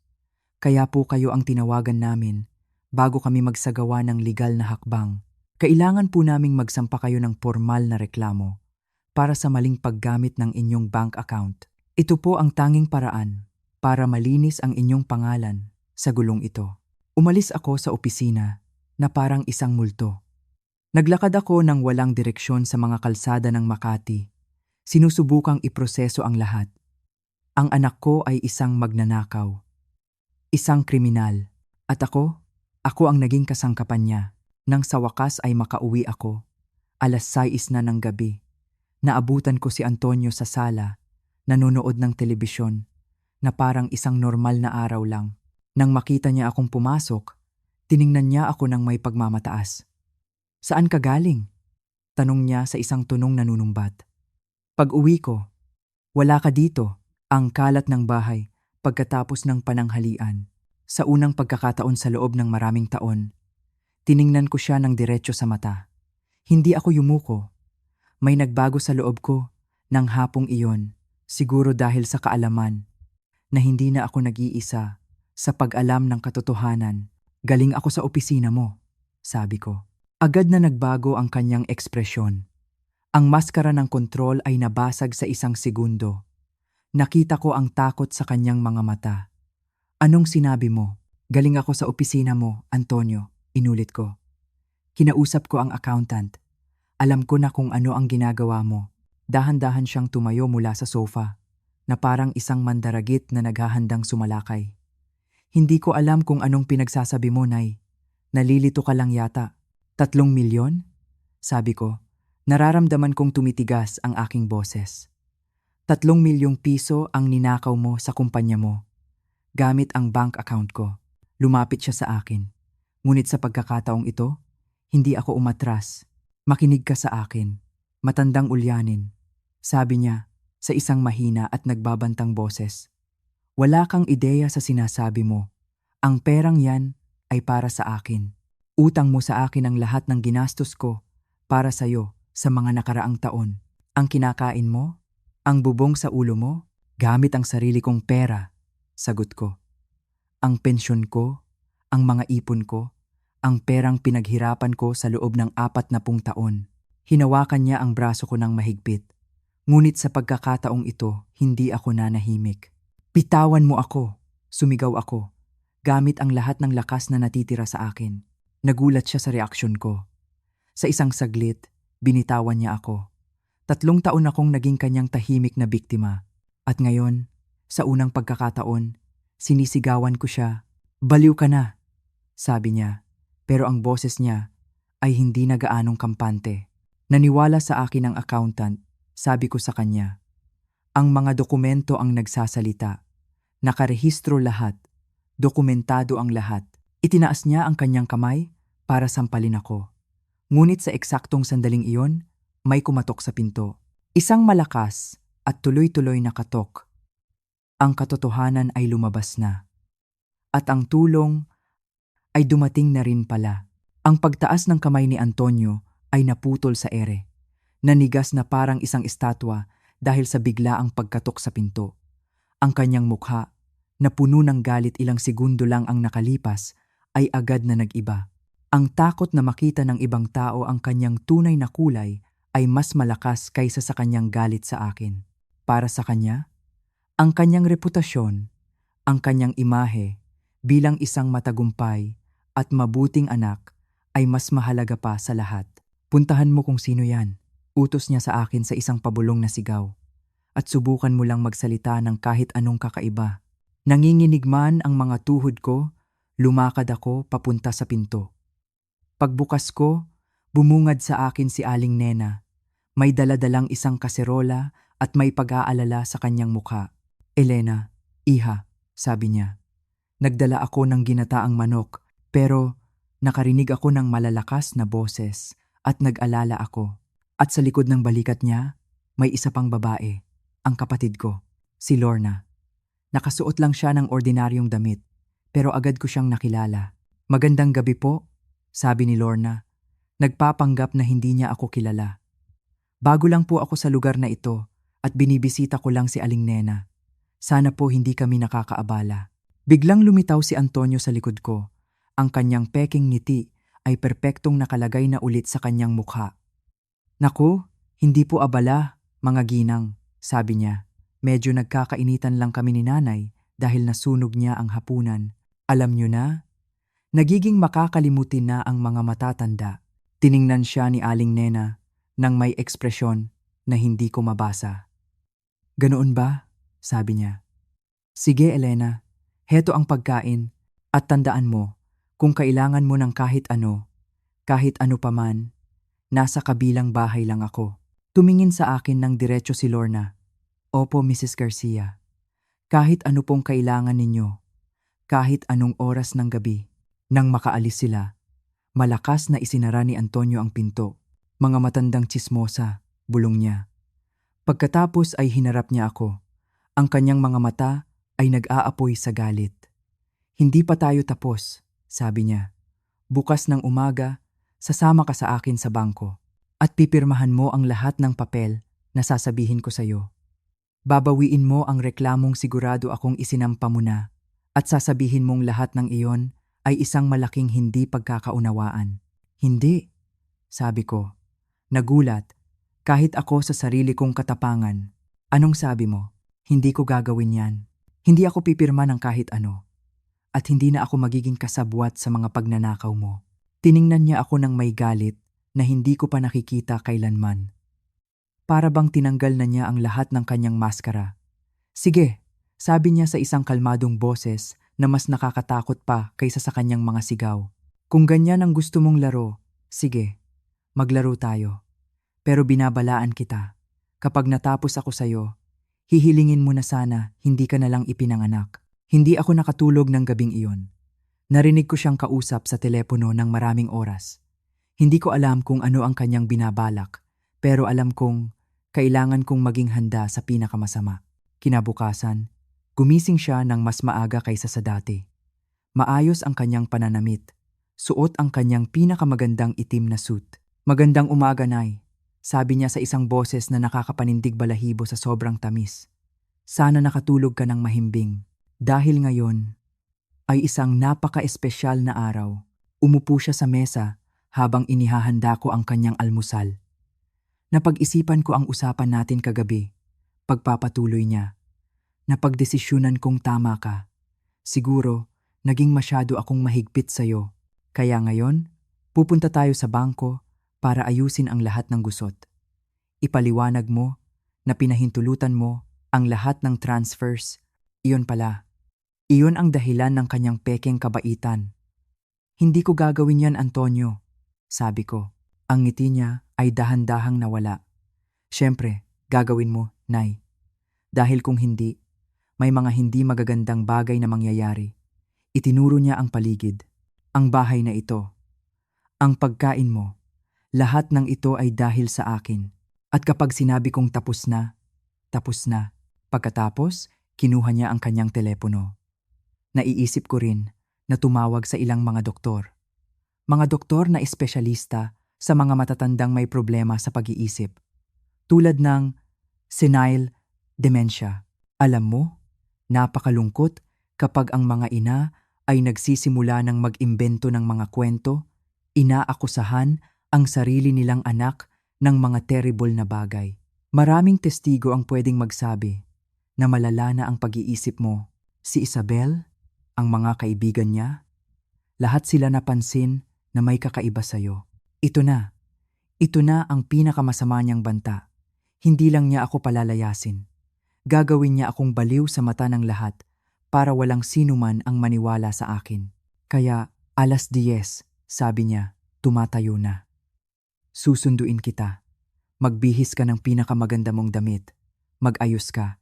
Kaya po kayo ang tinawagan namin bago kami magsagawa ng legal na hakbang. Kailangan po naming magsampa kayo ng formal na reklamo para sa maling paggamit ng inyong bank account. Ito po ang tanging paraan para malinis ang inyong pangalan sa gulong ito. Umalis ako sa opisina na parang isang multo. Naglakad ako ng walang direksyon sa mga kalsada ng Makati. Sinusubukang iproseso ang lahat. Ang anak ko ay isang magnanakaw, isang kriminal, at ako ang naging kasangkapan niya. Nang sa wakas ay makauwi ako, 6:00 na ng gabi. Naabutan ko si Antonio sa sala, nanonood ng telebisyon, na parang isang normal na araw lang. Nang makita niya akong pumasok, tiningnan niya ako ng may pagmamataas. Saan ka galing? Tanong niya sa isang tunong nanunumbat. Pag-uwi ko, wala ka dito. Ang kalat ng bahay pagkatapos ng pananghalian. Sa unang pagkakataon sa loob ng maraming taon, tiningnan ko siya ng diretso sa mata. Hindi ako yumuko. May nagbago sa loob ko Nang hapong iyon, siguro dahil sa kaalaman na hindi na ako nag-iisa sa pag-alam ng katotohanan, galing ako sa opisina mo, sabi ko. Agad na nagbago ang kanyang ekspresyon. Ang maskara ng kontrol ay nabasag sa isang segundo. Nakita ko ang takot sa kanyang mga mata. Anong sinabi mo? Galing ako sa opisina mo, Antonio, inulit ko. Kinausap ko ang accountant. Alam ko na kung ano ang ginagawa mo. Dahan-dahan siyang tumayo mula sa sofa, na parang isang mandaragit na naghahandang sumalakay. Hindi ko alam kung anong pinagsasabi mo, Nay. Nalilito ka lang yata. 3 milyon? Sabi ko. Nararamdaman kong tumitigas ang aking boses. 3 milyong piso ang ninakaw mo sa kumpanya mo, gamit ang bank account ko. Lumapit siya sa akin. Ngunit sa pagkakataong ito, hindi ako umatras. Makinig ka sa akin. Matandang ulyanin. Sabi niya sa isang mahina at nagbabantang boses. Wala kang ideya sa sinasabi mo. Ang perang yan ay para sa akin. Utang mo sa akin ang lahat ng ginastos ko para sa'yo sa mga nakaraang taon. Ang kinakain mo, ang bubong sa ulo mo, gamit ang sarili kong pera, sagot ko. Ang pensyon ko, ang mga ipon ko, ang perang pinaghirapan ko sa loob ng 40 taon. Hinawakan niya ang braso ko ng mahigpit. Ngunit sa pagkakataong ito, hindi ako nanahimik. Bitawan mo ako, sumigaw ako, gamit ang lahat ng lakas na natitira sa akin. Nagulat siya sa reaksyon ko. Sa isang saglit, binitawan niya ako. 3 taon akong naging kanyang tahimik na biktima. At ngayon, sa unang pagkakataon, sinisigawan ko siya. Baliw ka na, sabi niya. Pero ang boses niya ay hindi na gaanong kampante. Naniwala sa akin ang accountant, sabi ko sa kanya. Ang mga dokumento ang nagsasalita. Nakarehistro lahat. Dokumentado ang lahat. Itinaas niya ang kanyang kamay para sampalin ako. Ngunit sa eksaktong sandaling iyon, may kumatok sa pinto. Isang malakas at tuloy-tuloy na katok. Ang katotohanan ay lumabas na. At ang tulong ay dumating na rin pala. Ang pagtaas ng kamay ni Antonio ay naputol sa ere. Nanigas na parang isang estatwa dahil sa biglaang pagkatok sa pinto. Ang kanyang mukha, na puno ng galit ilang segundo lang ang nakalipas, ay agad na nag-iba. Ang takot na makita ng ibang tao ang kanyang tunay na kulay ay mas malakas kaysa sa kanyang galit sa akin. Para sa kanya, ang kanyang reputasyon, ang kanyang imahe bilang isang matagumpay at mabuting anak ay mas mahalaga pa sa lahat. Puntahan mo kung sino yan, utos niya sa akin sa isang pabulong na sigaw. At subukan mo lang magsalita ng kahit anong kakaiba. Nanginginig man ang mga tuhod ko, lumakad ako papunta sa pinto. Pagbukas ko, bumungad sa akin si Aling Nena. May daladalang isang kaserola at may pag-aalala sa kanyang mukha. Elena, iha, sabi niya. Nagdala ako ng ginataang manok, pero nakarinig ako ng malalakas na boses at nag-alala ako. At sa likod ng balikat niya, may isa pang babae, ang kapatid ko, si Lorna. Nakasuot lang siya ng ordinaryong damit, pero agad ko siyang nakilala. Magandang gabi po, sabi ni Lorna. Nagpapanggap na hindi niya ako kilala. Bago lang po ako sa lugar na ito at binibisita ko lang si Aling Nena. Sana po hindi kami nakakaabala. Biglang lumitaw si Antonio sa likod ko. Ang kanyang peking ngiti ay perpektong nakalagay na ulit sa kanyang mukha. Naku, hindi po abala, mga ginang, sabi niya. Medyo nagkakainitan lang kami ni nanay dahil nasunog niya ang hapunan. Alam niyo na? Nagiging makakalimutin na ang mga matatanda. Tiningnan siya ni Aling Nena nang may ekspresyon na hindi ko mabasa. Ganoon ba? Sabi niya. Sige, Elena, heto ang pagkain at tandaan mo, kung kailangan mo ng kahit ano pa man, nasa kabilang bahay lang ako. Tumingin sa akin ng diretso si Lorna. Opo, Mrs. Garcia. Kahit ano pong kailangan ninyo, kahit anong oras ng gabi. Nang makaalis sila, malakas na isinara ni Antonio ang pinto. Mga matandang tsismosa, bulong niya. Pagkatapos ay hinarap niya ako. Ang kanyang mga mata ay nag-aapoy sa galit. Hindi pa tayo tapos, sabi niya. Bukas ng umaga, sasama ka sa akin sa bangko at pipirmahan mo ang lahat ng papel nasasabihin ko sa'yo. Babawiin mo ang reklamong sigurado akong isinampa mo na at sasabihin mong lahat ng iyon ay isang malaking hindi pagkakaunawaan. Hindi, sabi ko. Nagulat, kahit ako sa sarili kong katapangan. Anong sabi mo? Hindi ko gagawin yan. Hindi ako pipirma ng kahit ano. At hindi na ako magiging kasabwat sa mga pagnanakaw mo. Tiningnan niya ako ng may galit na hindi ko pa nakikita kailanman. Para bang tinanggal na niya ang lahat ng kanyang maskara. Sige, sabi niya sa isang kalmadong boses na mas nakakatakot pa kaysa sa kanyang mga sigaw. Kung ganyan ang gusto mong laro, sige, maglaro tayo. Pero binabalaan kita, kapag natapos ako sa'yo, hihilingin mo na sana hindi ka nalang ipinanganak. Hindi ako nakatulog ng gabing iyon. Narinig ko siyang kausap sa telepono ng maraming oras. Hindi ko alam kung ano ang kanyang binabalak, pero alam kong kailangan kong maging handa sa pinakamasama. Kinabukasan, gumising siya ng mas maaga kaysa sa dati. Maayos ang kanyang pananamit. Suot ang kanyang pinakamagandang itim na suit. Magandang umaga, Nay, sabi niya sa isang boses na nakakapanindig balahibo sa sobrang tamis. Sana nakatulog ka ng mahimbing. Dahil ngayon ay isang napaka-espesyal na araw. Umupo siya sa mesa habang inihahanda ko ang kanyang almusal. Napag-isipan ko ang usapan natin kagabi. Pagpapatuloy niya. Napagdesisyunan kong tama ka. Siguro, naging masyado akong mahigpit sa'yo. Kaya ngayon, pupunta tayo sa bangko para ayusin ang lahat ng gusot. Ipaliwanag mo na pinahintulutan mo ang lahat ng transfers. Iyon pala. Iyon ang dahilan ng kanyang pekeng kabaitan. Hindi ko gagawin yan, Antonio, sabi ko. Ang ngiti niya ay dahan-dahang nawala. Siyempre, gagawin mo, Nay. Dahil kung hindi, may mga hindi magagandang bagay na mangyayari. Itinuro niya ang paligid, ang bahay na ito, ang pagkain mo. Lahat ng ito ay dahil sa akin. At kapag sinabi kong tapos na, tapos na. Pagkatapos, kinuha niya ang kanyang telepono. Naiisip ko rin na tumawag sa ilang mga doktor. Mga doktor na espesyalista sa mga matatandang may problema sa pag-iisip. Tulad ng senile dementia. Alam mo, napakalungkot kapag ang mga ina ay nagsisimula ng mag-imbento ng mga kwento, inaakusahan ang sarili nilang anak ng mga terrible na bagay. Maraming testigo ang pwedeng magsabi na malala na ang pag-iisip mo. Si Isabel, ang mga kaibigan niya, lahat sila napansin na may kakaiba sa'yo. Ito na ang pinakamasama niyang banta. Hindi lang niya ako palalayasin. Gagawin niya akong baliw sa mata ng lahat para walang sino man ang maniwala sa akin. Kaya 10:00, sabi niya, tumatayo na. Susunduin kita. Magbihis ka ng pinakamaganda mong damit. Mag-ayos ka.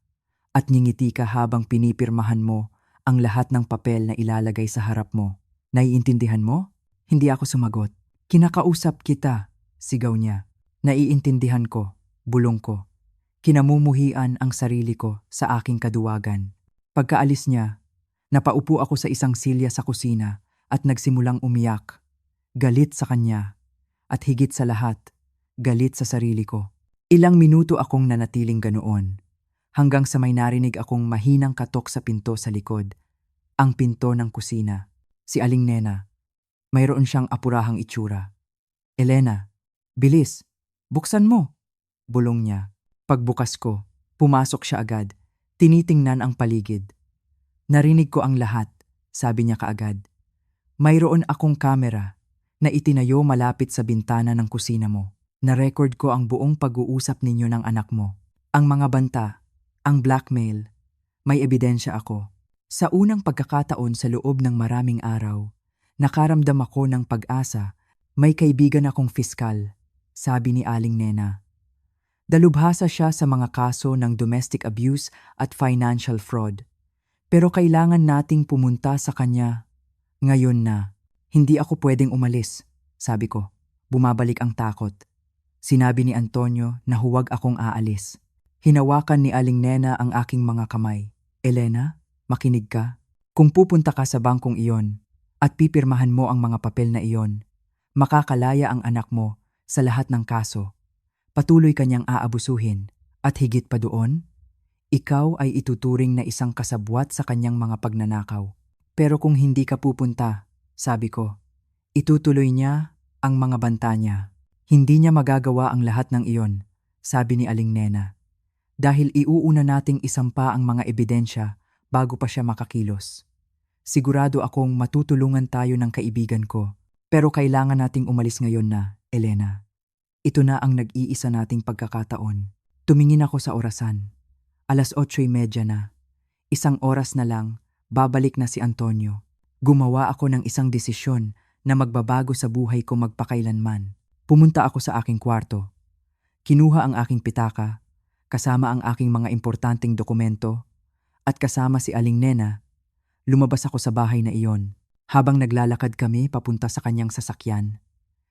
At ngingiti ka habang pinipirmahan mo ang lahat ng papel na ilalagay sa harap mo. Naiintindihan mo? Hindi ako sumagot. Kinakausap kita, sigaw niya. Naiintindihan ko, bulong ko. Kinamumuhian ang sarili ko sa aking kaduwagan. Pagkaalis niya, napaupo ako sa isang silya sa kusina at nagsimulang umiyak. Galit sa kanya at higit sa lahat, galit sa sarili ko. Ilang minuto akong nanatiling ganoon hanggang sa may narinig akong mahinang katok sa pinto sa likod. Ang pinto ng kusina. Si Aling Nena. Mayroon siyang apurahang itsura. Elena, bilis, buksan mo, bulong niya. Pagbukas ko, pumasok siya agad. Tinitingnan ang paligid. Narinig ko ang lahat, sabi niya kaagad. Mayroon akong kamera na itinayo malapit sa bintana ng kusina mo. Na-record ko ang buong pag-uusap ninyo ng anak mo. Ang mga banta, ang blackmail, may ebidensya ako. Sa unang pagkakataon sa loob ng maraming araw, nakaramdam ako ng pag-asa. May kaibigan akong fiskal, sabi ni Aling Nena. Dalubhasa siya sa mga kaso ng domestic abuse at financial fraud. Pero kailangan nating pumunta sa kanya. Ngayon na, hindi ako pwedeng umalis, sabi ko. Bumabalik ang takot. Sinabi ni Antonio na huwag akong aalis. Hinawakan ni Aling Nena ang aking mga kamay. Elena, makinig ka. Kung pupunta ka sa bangkong iyon at pipirmahan mo ang mga papel na iyon, makakalaya ang anak mo sa lahat ng kaso. Patuloy kanyang aabusuhin. At higit pa doon, ikaw ay ituturing na isang kasabwat sa kanyang mga pagnanakaw. Pero kung hindi ka pupunta, sabi ko, itutuloy niya ang mga banta niya. Hindi niya magagawa ang lahat ng iyon, sabi ni Aling Nena. Dahil iuuna nating isampa ang mga ebidensya bago pa siya makakilos. Sigurado akong matutulungan tayo ng kaibigan ko, pero kailangan nating umalis ngayon na, Elena. Ito na ang nag-iisa nating pagkakataon. Tumingin ako sa orasan. 8:30 na. Isang oras na lang, babalik na si Antonio. Gumawa ako ng isang desisyon na magbabago sa buhay ko magpakailanman. Pumunta ako sa aking kwarto. Kinuha ang aking pitaka, kasama ang aking mga importanteng dokumento, at kasama si Aling Nena. Lumabas ako sa bahay na iyon. Habang naglalakad kami papunta sa kanyang sasakyan,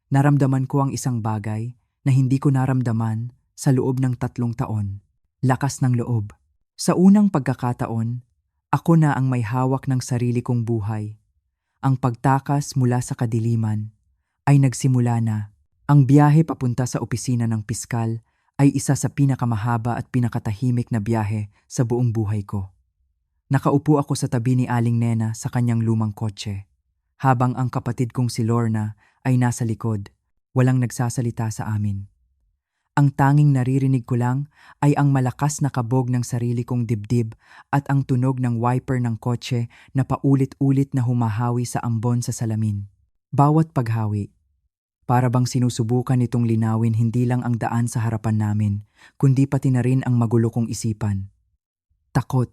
naramdaman ko ang isang bagay na hindi ko naramdaman sa loob ng 3 taon. Lakas ng loob. Sa unang pagkakataon, ako na ang may hawak ng sarili kong buhay. Ang pagtakas mula sa kadiliman ay nagsimula na. Ang biyahe papunta sa opisina ng piskal ay isa sa pinakamahaba at pinakatahimik na biyahe sa buong buhay ko. Nakaupo ako sa tabi ni Aling Nena sa kanyang lumang kotse, habang ang kapatid kong si Lorna ay nasa likod, walang nagsasalita sa amin. Ang tanging naririnig ko lang ay ang malakas na kabog ng sarili kong dibdib at ang tunog ng wiper ng kotse na paulit-ulit na humahawi sa ambon sa salamin. Bawat paghawi, para bang sinusubukan nitong linawin hindi lang ang daan sa harapan namin, kundi pati na rin ang magulo kong isipan. Takot,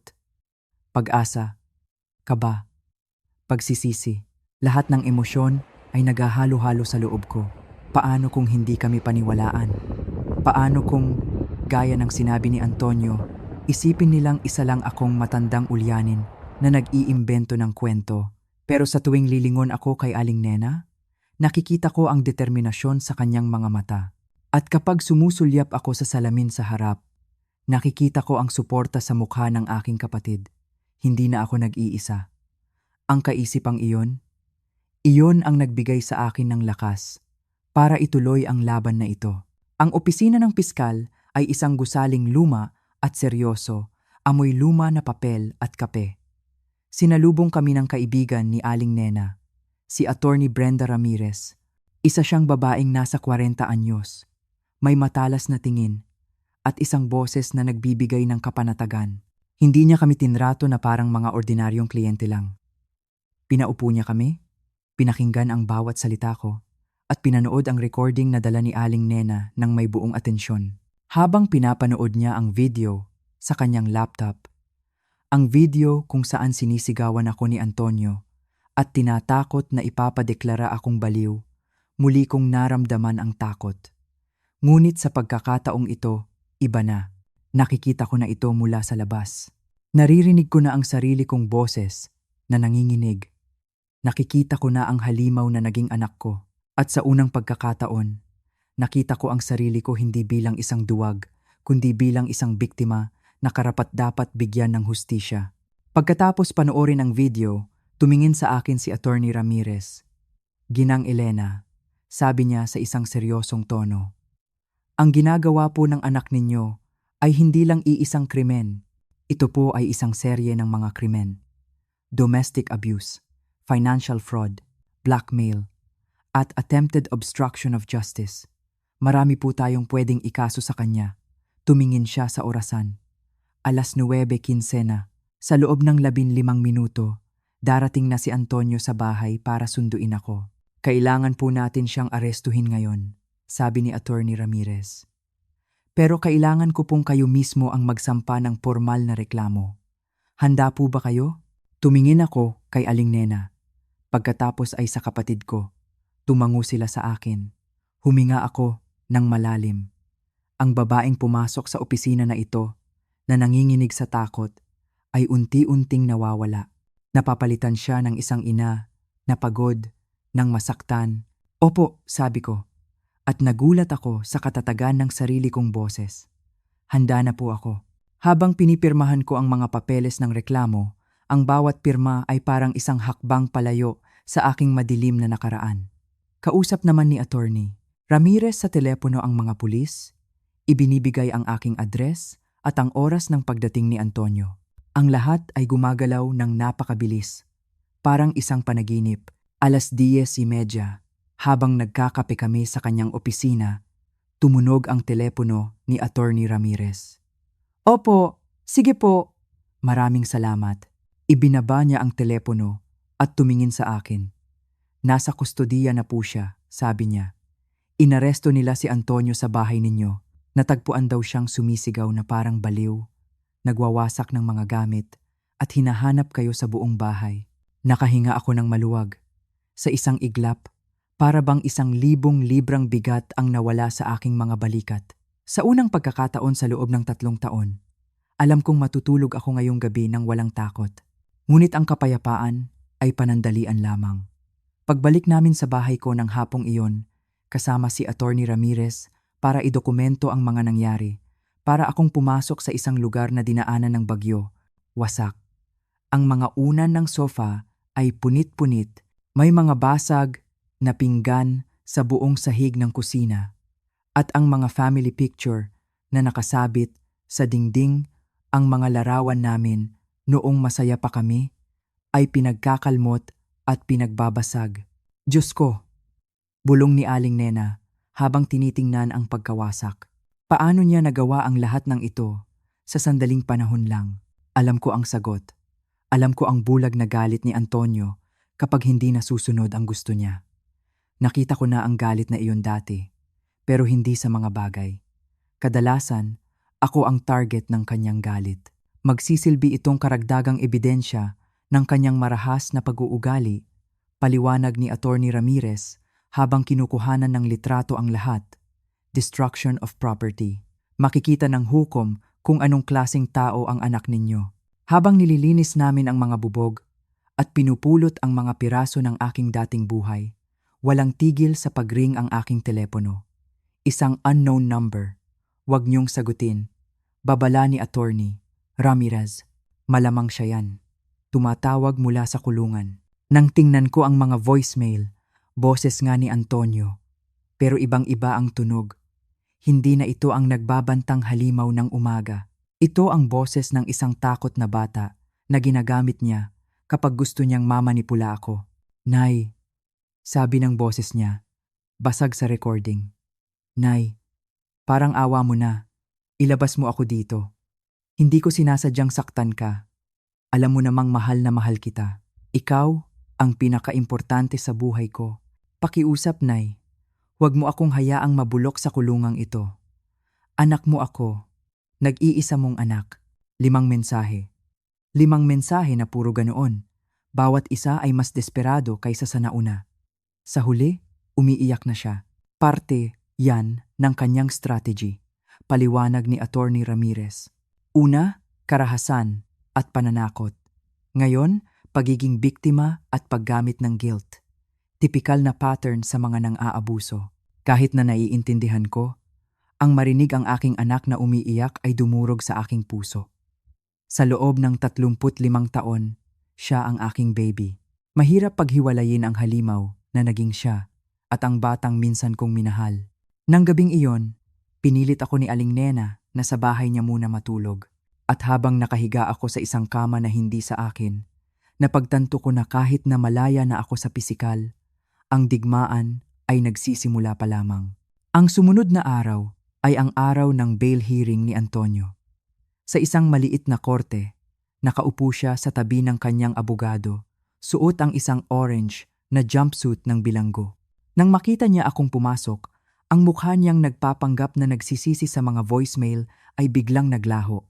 pag-asa, kaba, pagsisisi, lahat ng emosyon ay naghahalo-halo sa loob ko. Paano kung hindi kami paniwalaan? Paano kung, gaya ng sinabi ni Antonio, isipin nilang isa lang akong matandang ulyanin na nag-iimbento ng kwento? Pero sa tuwing lilingon ako kay Aling Nena, nakikita ko ang determinasyon sa kanyang mga mata. At kapag sumusulyap ako sa salamin sa harap, nakikita ko ang suporta sa mukha ng aking kapatid. Hindi na ako nag-iisa. Ang kaisipang iyon ang nagbigay sa akin ng lakas para ituloy ang laban na ito. Ang opisina ng piskal ay isang gusaling luma at seryoso, amoy luma na papel at kape. Sinalubong kami ng kaibigan ni Aling Nena, si Attorney Brenda Ramirez. Isa siyang babaeng nasa 40 anyos, may matalas na tingin, at isang boses na nagbibigay ng kapanatagan. Hindi niya kami tinrato na parang mga ordinaryong kliyente lang. Pinaupo niya kami, pinakinggan ang bawat salita ko, at pinanood ang recording na dala ni Aling Nena ng may buong atensyon. Habang pinapanood niya ang video sa kanyang laptop, ang video kung saan sinisigawan ako ni Antonio at tinatakot na ipapadeklara akong baliw, muli kong naramdaman ang takot. Ngunit sa pagkakataong ito, iba na. Nakikita ko na ito mula sa labas. Naririnig ko na ang sarili kong boses na nanginginig. Nakikita ko na ang halimaw na naging anak ko. At sa unang pagkakataon, nakita ko ang sarili ko hindi bilang isang duwag, kundi bilang isang biktima na karapat-dapat bigyan ng hustisya. Pagkatapos panoorin ang video, tumingin sa akin si Attorney Ramirez. "Ginang Elena," sabi niya sa isang seryosong tono. "Ang ginagawa po ng anak ninyo ay hindi lang iisang krimen. Ito po ay isang serye ng mga krimen. Domestic abuse, financial fraud, blackmail, at attempted obstruction of justice. Marami po tayong pwedeng ikaso sa kanya." Tumingin siya sa orasan. 9:15 na. Sa loob ng 15 minuto, darating na si Antonio sa bahay para sunduin ako. "Kailangan po natin siyang arestuhin ngayon," sabi ni Attorney Ramirez. "Pero kailangan ko pong kayo mismo ang magsampa ng formal na reklamo. Handa po ba kayo?" Tumingin ako kay Aling Nena. Pagkatapos ay sa kapatid ko. Tumango sila sa akin. Huminga ako ng malalim. Ang babaeng pumasok sa opisina na ito, na nanginginig sa takot, ay unti-unting nawawala. Napapalitan siya ng isang ina na pagod, ng masaktan. "Opo," sabi ko, at nagulat ako sa katatagan ng sarili kong boses. Handa na po ako. Habang pinipirmahan ko ang mga papeles ng reklamo, ang bawat pirma ay parang isang hakbang palayo sa aking madilim na nakaraan. Kausap naman ni Attorney Ramirez sa telepono ang mga pulis. Ibinibigay ang aking address at ang oras ng pagdating ni Antonio. Ang lahat ay gumagalaw ng napakabilis. Parang isang panaginip. 10:30, habang nagkakape kami sa kanyang opisina, tumunog ang telepono ni Attorney Ramirez. Opo, sige po. Maraming salamat. Ibinaba niya ang telepono at tumingin sa akin. Nasa kustodiya na po siya, sabi niya. Inaresto nila si Antonio sa bahay ninyo. Natagpuan daw siyang sumisigaw na parang baliw, nagwawasak ng mga gamit, at hinahanap kayo sa buong bahay. Nakahinga ako ng maluwag. Sa isang iglap, para bang 1,000 librang bigat ang nawala sa aking mga balikat. Sa unang pagkakataon sa loob ng 3 taon, alam kong matutulog ako ngayong gabi ng walang takot. Ngunit ang kapayapaan ay panandalian lamang. Pagbalik namin sa bahay ko ng hapong iyon, kasama si Attorney Ramirez para idokumento ang mga nangyari, para akong pumasok sa isang lugar na dinaanan ng bagyo, wasak. Ang mga unan ng sofa ay punit-punit, may mga basag na pinggan sa buong sahig ng kusina, at ang mga family picture na nakasabit sa dingding, ang mga larawan namin noong masaya pa kami, ay pinagkakalmot at pinagbabasag. Diyos ko, bulong ni Aling Nena habang tinitingnan ang pagkawasak. Paano niya nagawa ang lahat ng ito sa sandaling panahon lang? Alam ko ang sagot. Alam ko ang bulag na galit ni Antonio kapag hindi nasusunod ang gusto niya. Nakita ko na ang galit na iyon dati, pero hindi sa mga bagay. Kadalasan, ako ang target ng kanyang galit. Magsisilbi itong karagdagang ebidensya ng kanyang marahas na pag-uugali, paliwanag ni Attorney Ramirez habang kinukuhanan ng litrato ang lahat. Destruction of property. Makikita ng hukom kung anong klaseng tao ang anak ninyo. Habang nililinis namin ang mga bubog at pinupulot ang mga piraso ng aking dating buhay, walang tigil sa pagring ang aking telepono. Isang unknown number. Huwag niyong sagutin. Babala ni Attorney Ramirez. Malamang siya yan. Tumatawag mula sa kulungan. Nang tingnan ko ang mga voicemail, boses nga ni Antonio. Pero ibang-iba ang tunog. Hindi na ito ang nagbabantang halimaw ng umaga. Ito ang boses ng isang takot na bata na ginagamit niya kapag gusto niyang mamanipula ako. Nay, sabi ng boses niya, basag sa recording. Nay, parang awa mo na. Ilabas mo ako dito. Hindi ko sinasadyang saktan ka. Alam mo namang mahal na mahal kita. Ikaw ang pinakaimportante sa buhay ko. Pakiusap, Nay. Huwag mo akong hayaang mabulok sa kulungang ito. Anak mo ako. Nag-iisa mong anak. 5 mensahe. 5 mensahe na puro ganoon. Bawat isa ay mas desperado kaysa sa nauna. Sa huli, umiiyak na siya. Parte yan ng kanyang strategy. Paliwanag ni Attorney Ramirez. Una, karahasan at pananakot. Ngayon, pagiging biktima at paggamit ng guilt. Tipikal na pattern sa mga nang-aabuso. Kahit na naiintindihan ko, ang marinig ang aking anak na umiiyak ay dumurog sa aking puso. Sa loob ng 35 taon, siya ang aking baby. Mahirap paghiwalayin ang halimaw na naging siya at ang batang minsan kong minahal. Nang gabing iyon, pinilit ako ni Aling Nena na sa bahay niya muna matulog. At habang nakahiga ako sa isang kama na hindi sa akin, napagtanto ko na kahit na malaya na ako sa pisikal, ang digmaan ay nagsisimula pa lamang. Ang sumunod na araw ay ang araw ng bail hearing ni Antonio. Sa isang maliit na korte, nakaupo siya sa tabi ng kanyang abogado, suot ang isang orange na jumpsuit ng bilanggo. Nang makita niya akong pumasok, ang mukha niyang nagpapanggap na nagsisisi sa mga voicemail ay biglang naglaho.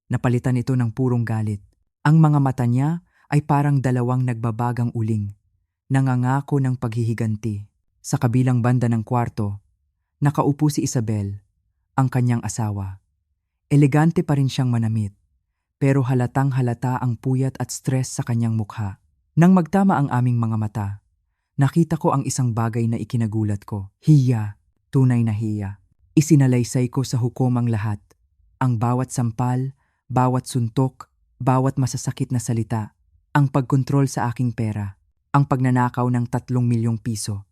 Napalitan ito ng purong galit. Ang mga mata niya ay parang dalawang nagbabagang uling, nangangako ng paghihiganti. Sa kabilang banda ng kwarto, nakaupo si Isabel, ang kanyang asawa. Elegante pa rin siyang manamit, pero halatang halata ang puyat at stress sa kanyang mukha. Nang magtama ang aming mga mata, nakita ko ang isang bagay na ikinagulat ko. Hiya, tunay na hiya. Isinalaysay ko sa hukom ang lahat. Ang bawat sampal, bawat suntok, bawat masasakit na salita, ang pagkontrol sa aking pera, ang pagnanakaw ng 3 milyong piso.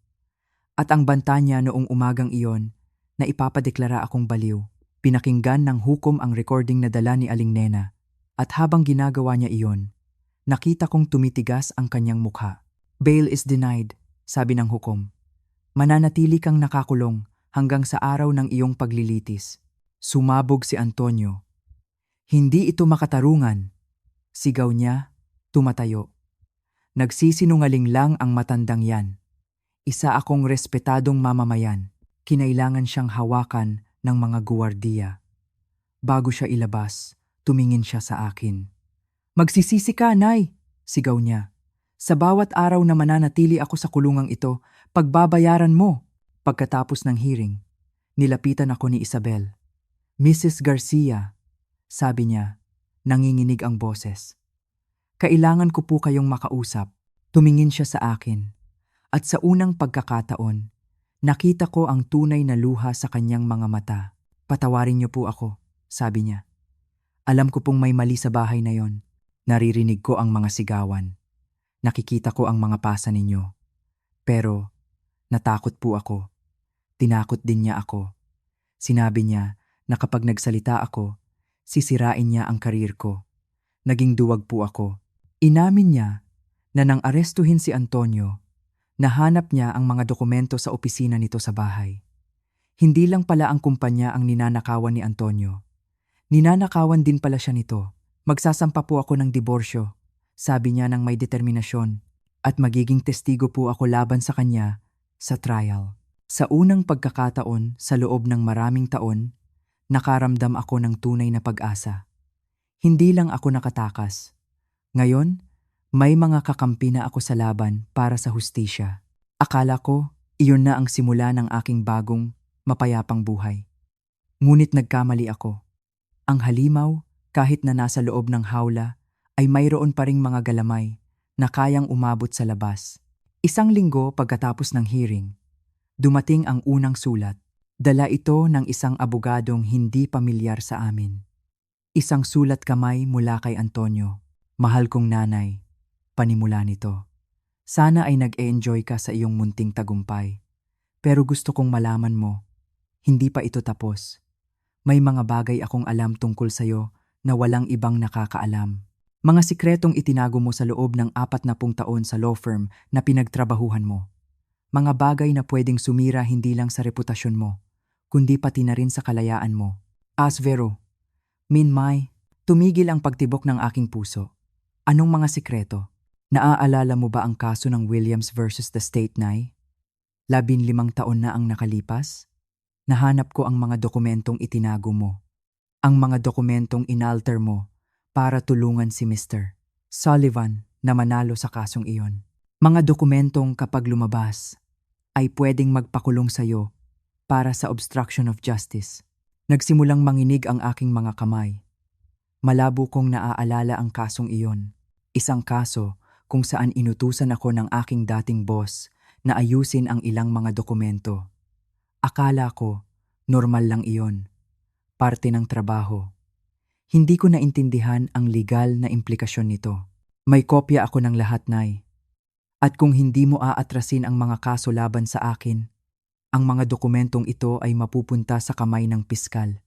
At ang banta niya noong umagang iyon na ipapadeklara akong baliw. Pinakinggan ng hukom ang recording na dala ni Aling Nena at habang ginagawa niya iyon, nakita kong tumitigas ang kanyang mukha. Bail is denied, sabi ng hukom. Mananatili kang nakakulong hanggang sa araw ng iyong paglilitis. Sumabog si Antonio. Hindi ito makatarungan. Sigaw niya, tumatayo. Nagsisinungaling lang ang matandang yan. Isa akong respetadong mamamayan. Kinailangan siyang hawakan ng mga guwardiya. Bago siya ilabas, tumingin siya sa akin. Magsisisi ka, Nay! Sigaw niya. Sa bawat araw na mananatili ako sa kulungang ito, pagbabayaran mo. Pagkatapos ng hearing, nilapitan ako ni Isabel. Mrs. Garcia, sabi niya, nanginginig ang boses. Kailangan ko po kayong makausap. Tumingin siya sa akin. At sa unang pagkakataon, nakita ko ang tunay na luha sa kanyang mga mata. Patawarin niyo po ako, sabi niya. Alam ko pong may mali sa bahay na yon. Naririnig ko ang mga sigawan. Nakikita ko ang mga pasa ninyo. Pero, natakot po ako. Tinakot din niya ako. Sinabi niya na kapag nagsalita ako, sisirain niya ang karir ko. Naging duwag po ako. Inamin niya na nang arestuhin si Antonio, nahanap niya ang mga dokumento sa opisina nito sa bahay. Hindi lang pala ang kumpanya ang ninanakawan ni Antonio. Ninanakawan din pala siya nito. Magsasampa po ako ng diborsyo, sabi niya ng may determinasyon, at magiging testigo po ako laban sa kanya sa trial. Sa unang pagkakataon sa loob ng maraming taon, nakaramdam ako ng tunay na pag-asa. Hindi lang ako nakatakas. Ngayon, may mga kakampi na ako sa laban para sa hustisya. Akala ko, iyon na ang simula ng aking bagong, mapayapang buhay. Ngunit nagkamali ako. Ang halimaw, kahit na nasa loob ng hawla, ay mayroon pa ring mga galamay na kayang umabot sa labas. Isang linggo pagkatapos ng hearing, dumating ang unang sulat. Dala ito ng isang abogadong hindi pamilyar sa amin. Isang sulat kamay mula kay Antonio. Mahal kong nanay, panimula nito. Sana ay nag-e-enjoy ka sa iyong munting tagumpay. Pero gusto kong malaman mo, hindi pa ito tapos. May mga bagay akong alam tungkol sa'yo na walang ibang nakakaalam. Mga sikretong itinago mo sa loob ng 40 taon sa law firm na pinagtrabahuhan mo. Mga bagay na pwedeng sumira hindi lang sa reputasyon mo, kundi pati na rin sa kalayaan mo. Asvero, Minmay, tumigil ang pagtibok ng aking puso. Anong mga sikreto? Naaalala mo ba ang kaso ng Williams versus the State, Nay? 15 taon na ang nakalipas? Nahanap ko ang mga dokumentong itinago mo. Ang mga dokumentong inalter mo para tulungan si Mr. Sullivan na manalo sa kasong iyon. Mga dokumentong kapag lumabas ay pwedeng magpakulong sa'yo para sa obstruction of justice. Nagsimulang manginig ang aking mga kamay. Malabo kong naaalala ang kasong iyon. Isang kaso kung saan inutusan ako ng aking dating boss na ayusin ang ilang mga dokumento. Akala ko, normal lang iyon. Parte ng trabaho. Hindi ko naintindihan ang legal na implikasyon nito. May kopya ako ng lahat, Nay. At kung hindi mo aatrasin ang mga kaso laban sa akin, ang mga dokumentong ito ay mapupunta sa kamay ng piskal.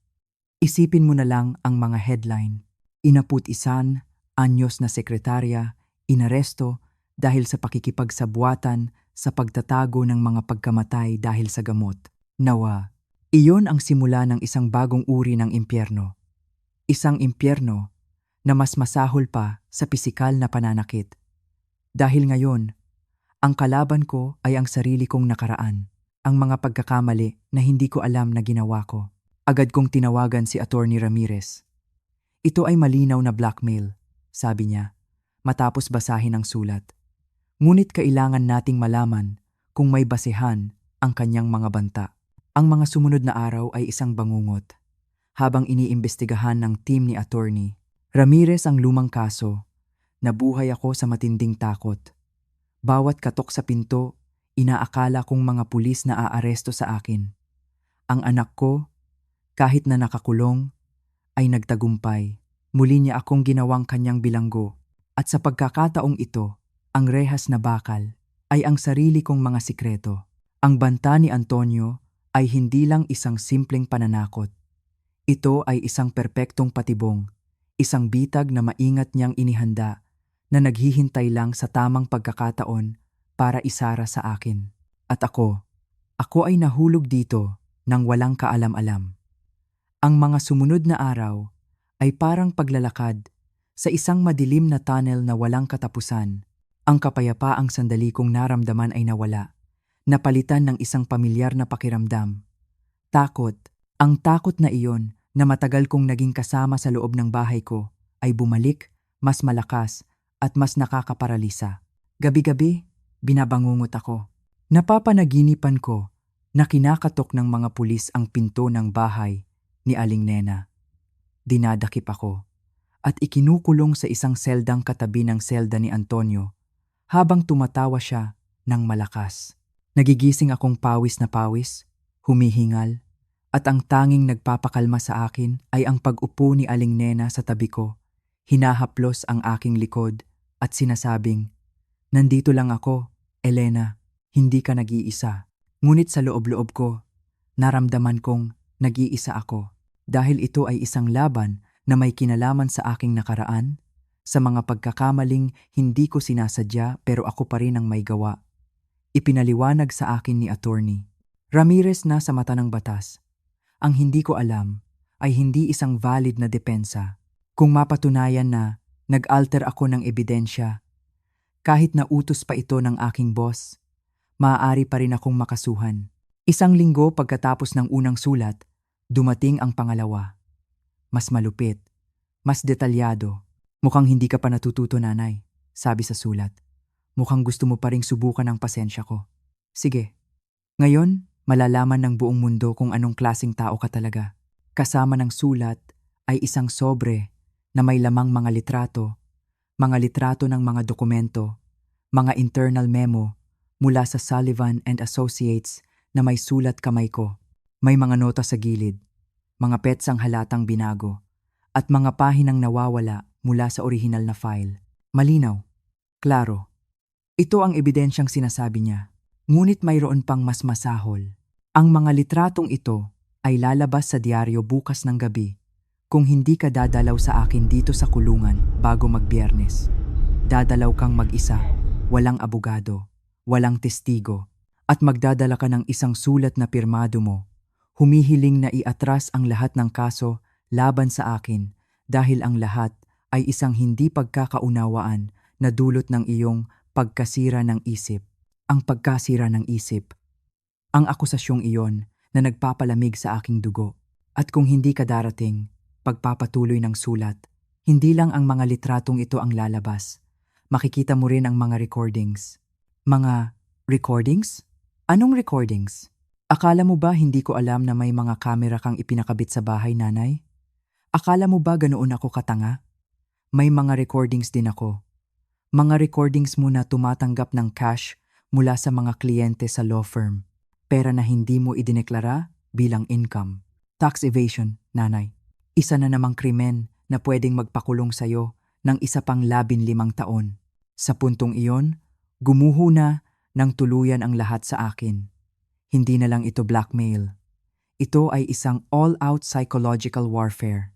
Isipin mo na lang ang mga headline. Inaputisan, anyos na sekretarya, inaresto dahil sa pakikipagsabwatan sa pagtatago ng mga pagkamatay dahil sa gamot. Nawa, iyon ang simula ng isang bagong uri ng impyerno. Isang impyerno na mas masahol pa sa pisikal na pananakit. Dahil ngayon, ang kalaban ko ay ang sarili kong nakaraan, ang mga pagkakamali na hindi ko alam na ginawa ko. Agad kong tinawagan si Attorney Ramirez. Ito ay malinaw na blackmail, sabi niya, matapos basahin ang sulat. Ngunit kailangan nating malaman kung may basehan ang kanyang mga banta. Ang mga sumunod na araw ay isang bangungot. Habang iniimbestigahan ng team ni Attorney Ramirez ang lumang kaso, nabuhay ako sa matinding takot. Bawat katok sa pinto, inaakala kong mga pulis na aaresto sa akin. Ang anak ko, kahit na nakakulong, ay nagtagumpay. Muli niya akong ginawang kanyang bilanggo. At sa pagkakataong ito, ang rehas na bakal ay ang sarili kong mga sikreto. Ang banta ni Antonio ay hindi lang isang simpleng pananakot. Ito ay isang perpektong patibong, isang bitag na maingat niyang inihanda na naghihintay lang sa tamang pagkakataon para isara sa akin. At ako ay nahulog dito nang walang kaalam-alam. Ang mga sumunod na araw ay parang paglalakad sa isang madilim na tunnel na walang katapusan. Ang kapayapaang sandali kong naramdaman ay nawala, napalitan ng isang pamilyar na pakiramdam. Takot. Ang takot na iyon na matagal kong naging kasama sa loob ng bahay ko ay bumalik, mas malakas at mas nakakaparalisa. Gabi-gabi, binabangungot ako. Napapanaginipan ko na kinakatok ng mga pulis ang pinto ng bahay ni Aling Nena. Dinadakip ako at ikinukulong sa isang seldang katabi ng selda ni Antonio habang tumatawa siya ng malakas. Nagigising akong pawis na pawis, humihingal, at ang tanging nagpapakalma sa akin ay ang pag-upo ni Aling Nena sa tabi ko. Hinahaplos ang aking likod at sinasabing, "Nandito lang ako, Elena, hindi ka nag-iisa." Ngunit sa loob-loob ko, naramdaman kong nag-iisa ako dahil ito ay isang laban na may kinalaman sa aking nakaraan, sa mga pagkakamaling hindi ko sinasadya pero ako pa rin ang may gawa. Ipinaliwanag sa akin ni Attorney Ramirez na sa mata ng batas, ang hindi ko alam ay hindi isang valid na depensa. Kung mapatunayan na nag-alter ako ng ebidensya, kahit na utos pa ito ng aking boss, maaari pa rin akong makasuhan. Isang linggo pagkatapos ng unang sulat, dumating ang pangalawa. Mas malupit, mas detalyado. "Mukhang hindi ka pa natututo, nanay," sabi sa sulat. "Mukhang gusto mo pa ring subukan ang pasensya ko. Sige, ngayon malalaman ng buong mundo kung anong klaseng tao ka talaga." Kasama ng sulat ay isang sobre na may lamang mga litrato ng mga dokumento, mga internal memo mula sa Sullivan and Associates na may sulat kamay ko. May mga nota sa gilid, mga petsang halatang binago, at mga pahinang nawawala mula sa orihinal na file. Malinaw, klaro. Ito ang ebidensyang sinasabi niya. Ngunit mayroon pang mas masahol. Ang mga litratong ito ay lalabas sa diaryo bukas ng gabi kung hindi ka dadalaw sa akin dito sa kulungan bago mag-Biyernes. Dadalaw kang mag-isa, walang abogado, walang testigo, at magdadala ka ng isang sulat na pirmado mo, humihiling na iatras ang lahat ng kaso laban sa akin dahil ang lahat ay isang hindi pagkakaunawaan na dulot ng iyong pagkasira ng isip. Ang pagkasira ng isip. Ang akusasyong iyon na nagpapalamig sa aking dugo. At kung hindi ka darating, pagpapatuloy ng sulat, hindi lang ang mga litratong ito ang lalabas. Makikita mo rin ang mga recordings. Mga recordings? Anong recordings? Akala mo ba hindi ko alam na may mga kamera kang ipinakabit sa bahay, nanay? Akala mo ba ganoon ako katanga? May mga recordings din ako. Mga recordings mo na tumatanggap ng cash mula sa mga kliyente sa law firm. Pera na hindi mo idineklara bilang income. Tax evasion, nanay. Isa na namang krimen na pwedeng magpakulong sa'yo ng isa pang 15 taon. Sa puntong iyon, gumuho na ng tuluyan ang lahat sa akin. Hindi na lang ito blackmail. Ito ay isang all-out psychological warfare.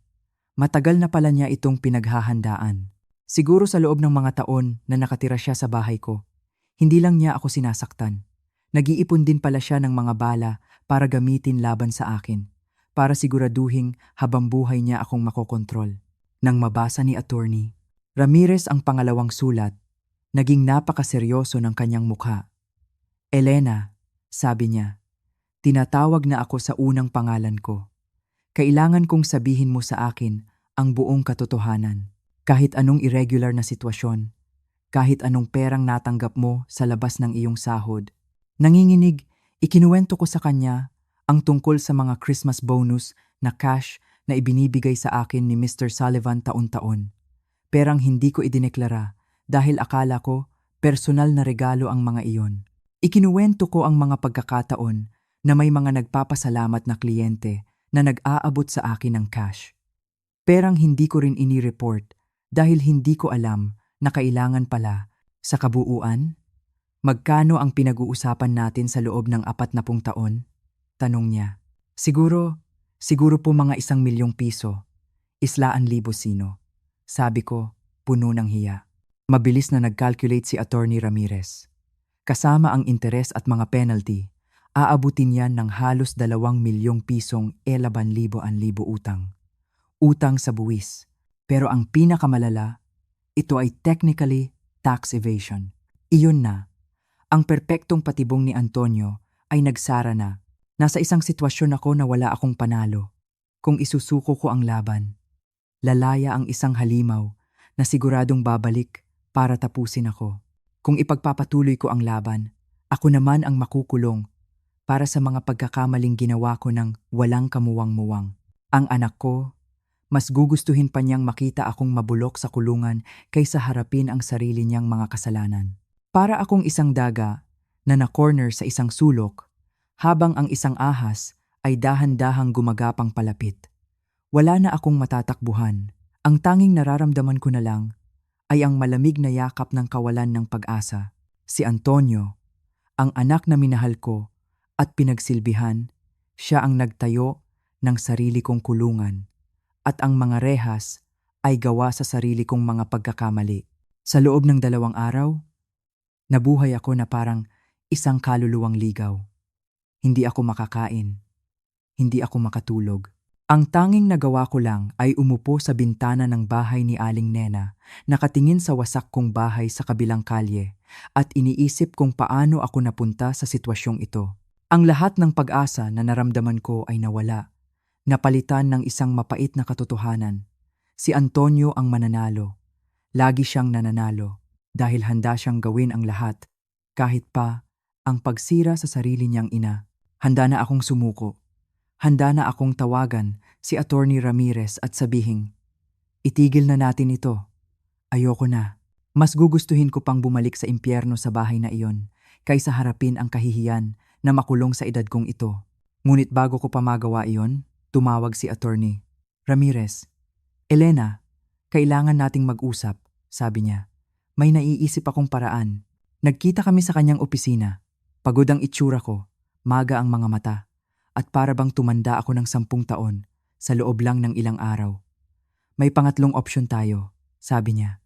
Matagal na pala niya itong pinaghahandaan. Siguro sa loob ng mga taon na nakatira siya sa bahay ko, hindi lang niya ako sinasaktan. Nag-iipon din pala siya ng mga bala para gamitin laban sa akin, para siguraduhing habang buhay niya akong makokontrol. Nang mabasa ni Attorney Ramirez ang pangalawang sulat, naging napakaseryoso ng kanyang mukha. "Elena," sabi niya, "tinatawag na ako sa unang pangalan ko. Kailangan kong sabihin mo sa akin ang buong katotohanan. Kahit anong irregular na sitwasyon, kahit anong perang natanggap mo sa labas ng iyong sahod." Nanginginig, ikinuwento ko sa kanya ang tungkol sa mga Christmas bonus na cash na ibinibigay sa akin ni Mr. Sullivan taon-taon. Perang hindi ko idineklara dahil akala ko personal na regalo ang mga iyon. Ikinuwento ko ang mga pagkakataon na may mga nagpapasalamat na kliyente na nag-aabot sa akin ng cash. Perang hindi ko rin inireport dahil hindi ko alam na kailangan pala. Sa kabuuan, magkano ang pinag-uusapan natin sa loob ng 40 taon? Tanong niya. Siguro Siguro po mga 1,000,000 piso. Islaan libo sino. Sabi ko, puno ng hiya. Mabilis na nag-calculate si Attorney Ramirez. Kasama ang interes at mga penalty, aabutin yan ng halos 2,000,000 pisong 11,000 utang. Utang sa buwis. Pero ang pinakamalala, ito ay technically tax evasion. Iyon na, ang perpektong patibong ni Antonio ay nagsara na. Nasa isang sitwasyon ako na wala akong panalo. Kung isusuko ko ang laban, lalaya ang isang halimaw na siguradong babalik para tapusin ako. Kung ipagpapatuloy ko ang laban, ako naman ang makukulong para sa mga pagkakamaling ginawa ko ng walang kamuwang-muwang. Ang anak ko, mas gugustuhin pa niyang makita akong mabulok sa kulungan kaysa harapin ang sarili niyang mga kasalanan. Para akong isang daga na na-corner sa isang sulok, habang ang isang ahas ay dahan-dahang gumagapang palapit. Wala na akong matatakbuhan. Ang tanging nararamdaman ko na lang ay ang malamig na yakap ng kawalan ng pag-asa. Si Antonio, ang anak na minahal ko at pinagsilbihan, siya ang nagtayo ng sarili kong kulungan. At ang mga rehas ay gawa sa sarili kong mga pagkakamali. Sa loob ng 2 araw, nabuhay ako na parang isang kaluluwang ligaw. Hindi ako makakain. Hindi ako makatulog. Ang tanging nagawa ko lang ay umupo sa bintana ng bahay ni Aling Nena, nakatingin sa wasak kong bahay sa kabilang kalye, at iniisip kung paano ako napunta sa sitwasyong ito. Ang lahat ng pag-asa na naramdaman ko ay nawala. Napalitan ng isang mapait na katotohanan. Si Antonio ang mananalo. Lagi siyang nananalo dahil handa siyang gawin ang lahat, kahit pa ang pagsira sa sarili niyang ina. Handa na akong sumuko. Handa na akong tawagan si Attorney Ramirez at sabihing, itigil na natin ito. Ayoko na. Mas gugustuhin ko pang bumalik sa impyerno sa bahay na iyon kaysa harapin ang kahihiyan na makulong sa edad kong ito. Ngunit bago ko pa magawa iyon, tumawag si Attorney Ramirez. Elena, kailangan nating mag-usap, sabi niya. May naiisip akong paraan. Nagkita kami sa kanyang opisina. Pagod ang itsura ko, maga ang mga mata, at para bang tumanda ako ng 10 taon sa loob lang ng ilang araw. May pangatlong opsyon tayo, sabi niya.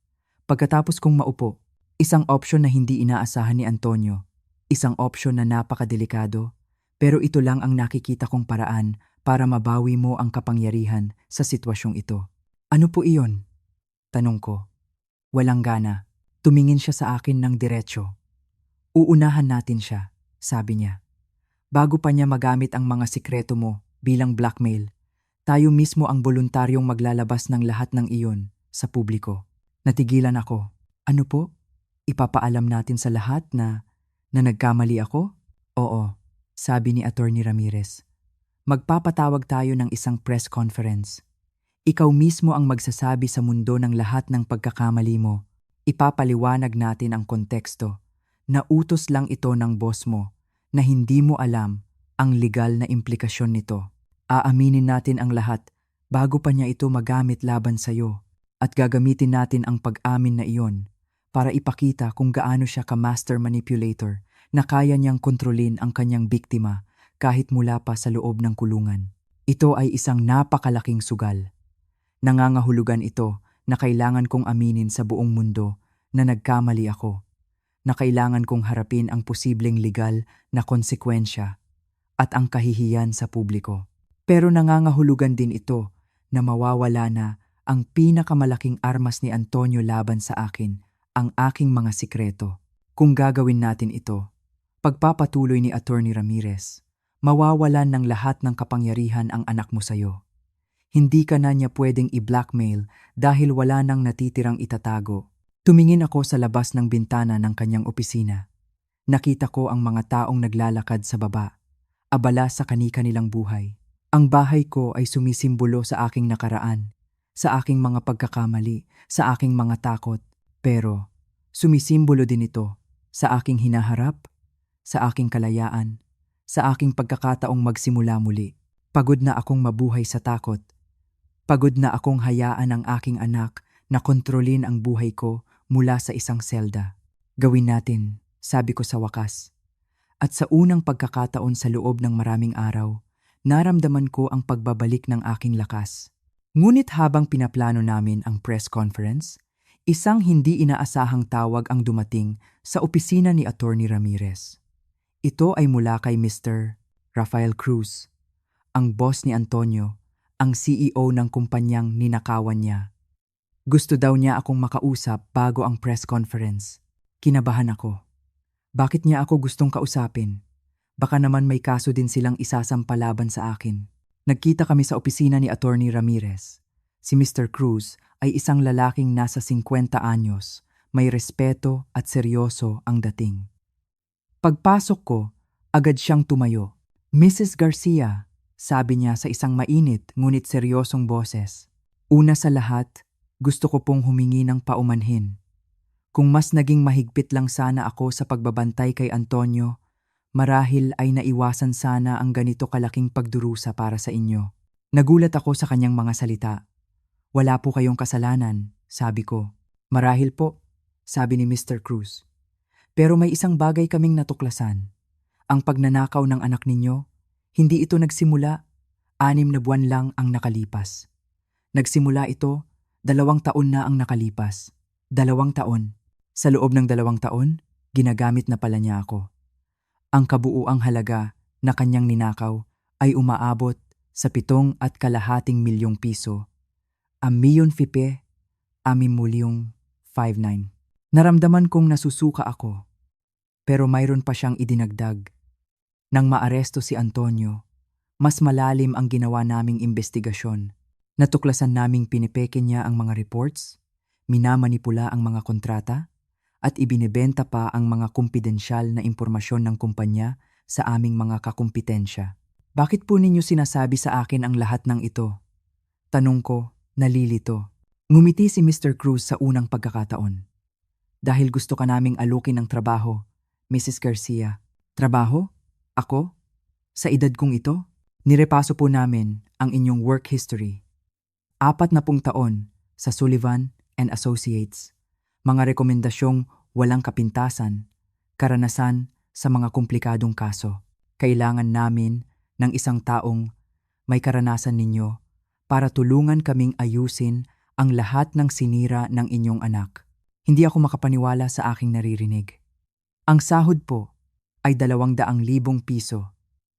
Pagkatapos kong maupo, isang opsyon na hindi inaasahan ni Antonio, isang opsyon na napakadelikado, pero ito lang ang nakikita kong paraan para mabawi mo ang kapangyarihan sa sitwasyong ito. Ano po iyon? Tanong ko. Walang gana. Tumingin siya sa akin ng diretso. Uunahan natin siya, sabi niya. Bago pa niya magamit ang mga sikreto mo bilang blackmail, tayo mismo ang voluntaryong maglalabas ng lahat ng iyon sa publiko. Natigilan ako. Ano po? Ipapaalam natin sa lahat na nagkamali ako? Oo, sabi ni Attorney Ramirez. Magpapatawag tayo ng isang press conference. Ikaw mismo ang magsasabi sa mundo ng lahat ng pagkakamali mo. Ipapaliwanag natin ang konteksto na utos lang ito ng boss mo na hindi mo alam ang legal na implikasyon nito. Aaminin natin ang lahat bago pa niya ito magamit laban sa'yo at gagamitin natin ang pag-amin na iyon para ipakita kung gaano siya ka-master manipulator na kaya niyang kontrolin ang kanyang biktima kahit mula pa sa loob ng kulungan. Ito ay isang napakalaking sugal. Nangangahulugan ito na kailangan kong aminin sa buong mundo na nagkamali ako, na kailangan kong harapin ang posibleng legal na konsekwensya at ang kahihiyan sa publiko. Pero nangangahulugan din ito na mawawala na ang pinakamalaking armas ni Antonio laban sa akin, ang aking mga sikreto. Kung gagawin natin ito, pagpapatuloy ni Attorney Ramirez, mawawalan ng lahat ng kapangyarihan ang anak mo sa'yo. Hindi ka na niya pwedeng i-blackmail dahil wala nang natitirang itatago. Tumingin ako sa labas ng bintana ng kanyang opisina. Nakita ko ang mga taong naglalakad sa baba, abala sa kani-kanilang buhay. Ang bahay ko ay sumisimbolo sa aking nakaraan, sa aking mga pagkakamali, sa aking mga takot. Pero sumisimbolo din ito sa aking hinaharap, sa aking kalayaan, sa aking pagkakataong magsimula muli. Pagod na akong mabuhay sa takot. Pagod na akong hayaan ang aking anak na kontrolin ang buhay ko mula sa isang selda. Gawin natin, sabi ko sa wakas. At sa unang pagkakataon sa loob ng maraming araw, naramdaman ko ang pagbabalik ng aking lakas. Ngunit habang pinaplano namin ang press conference, isang hindi inaasahang tawag ang dumating sa opisina ni Attorney Ramirez. Ito ay mula kay Mr. Rafael Cruz, ang boss ni Antonio, ang CEO ng kumpanyang ninakawan niya. Gusto daw niya akong makausap bago ang press conference. Kinabahan ako. Bakit niya ako gustong kausapin? Baka naman may kaso din silang isasampalaban sa akin. Nagkita kami sa opisina ni Attorney Ramirez. Si Mr. Cruz ay isang lalaking nasa 50 anyos, may respeto at seryoso ang dating. Pagpasok ko, agad siyang tumayo. Mrs. Garcia, sabi niya sa isang mainit ngunit seryosong boses. Una sa lahat, gusto ko pong humingi ng paumanhin. Kung mas naging mahigpit lang sana ako sa pagbabantay kay Antonio, marahil ay naiwasan sana ang ganito kalaking pagdurusa para sa inyo. Nagulat ako sa kanyang mga salita. Wala po kayong kasalanan, sabi ko. Marahil po, sabi ni Mr. Cruz. Pero may isang bagay kaming natuklasan. Ang pagnanakaw ng anak ninyo, hindi ito nagsimula, 6 na buwan lang ang nakalipas. Nagsimula ito, 2 taon na ang nakalipas. 2 taon. Sa loob ng 2 taon, ginagamit na pala niya ako. Ang kabuuang halaga na kanyang ninakaw ay umaabot sa 7.5 milyong piso. 1,000,000 5,59. Naramdaman kong nasusuka ako, pero mayroon pa siyang idinagdag. Nang maaresto si Antonio, mas malalim ang ginawa naming investigasyon. Natuklasan naming pinipeke niya ang mga reports, minamanipula ang mga kontrata, at ibinebenta pa ang mga kumpidensyal na impormasyon ng kumpanya sa aming mga kakumpitensya. Bakit po ninyo sinasabi sa akin ang lahat ng ito? Tanong ko, nalilito. Ngumiti si Mr. Cruz sa unang pagkakataon. Dahil gusto ka naming alukin ng trabaho, Mrs. Garcia. Trabaho? Ako? Sa edad kong ito? Nirepaso po namin ang inyong work history. 40 taon sa Sullivan and Associates. Mga rekomendasyong walang kapintasan, karanasan sa mga komplikadong kaso. Kailangan namin ng isang taong may karanasan ninyo para tulungan kaming ayusin ang lahat ng sinira ng inyong anak. Hindi ako makapaniwala sa aking naririnig. Ang sahod po ay 200,000 piso,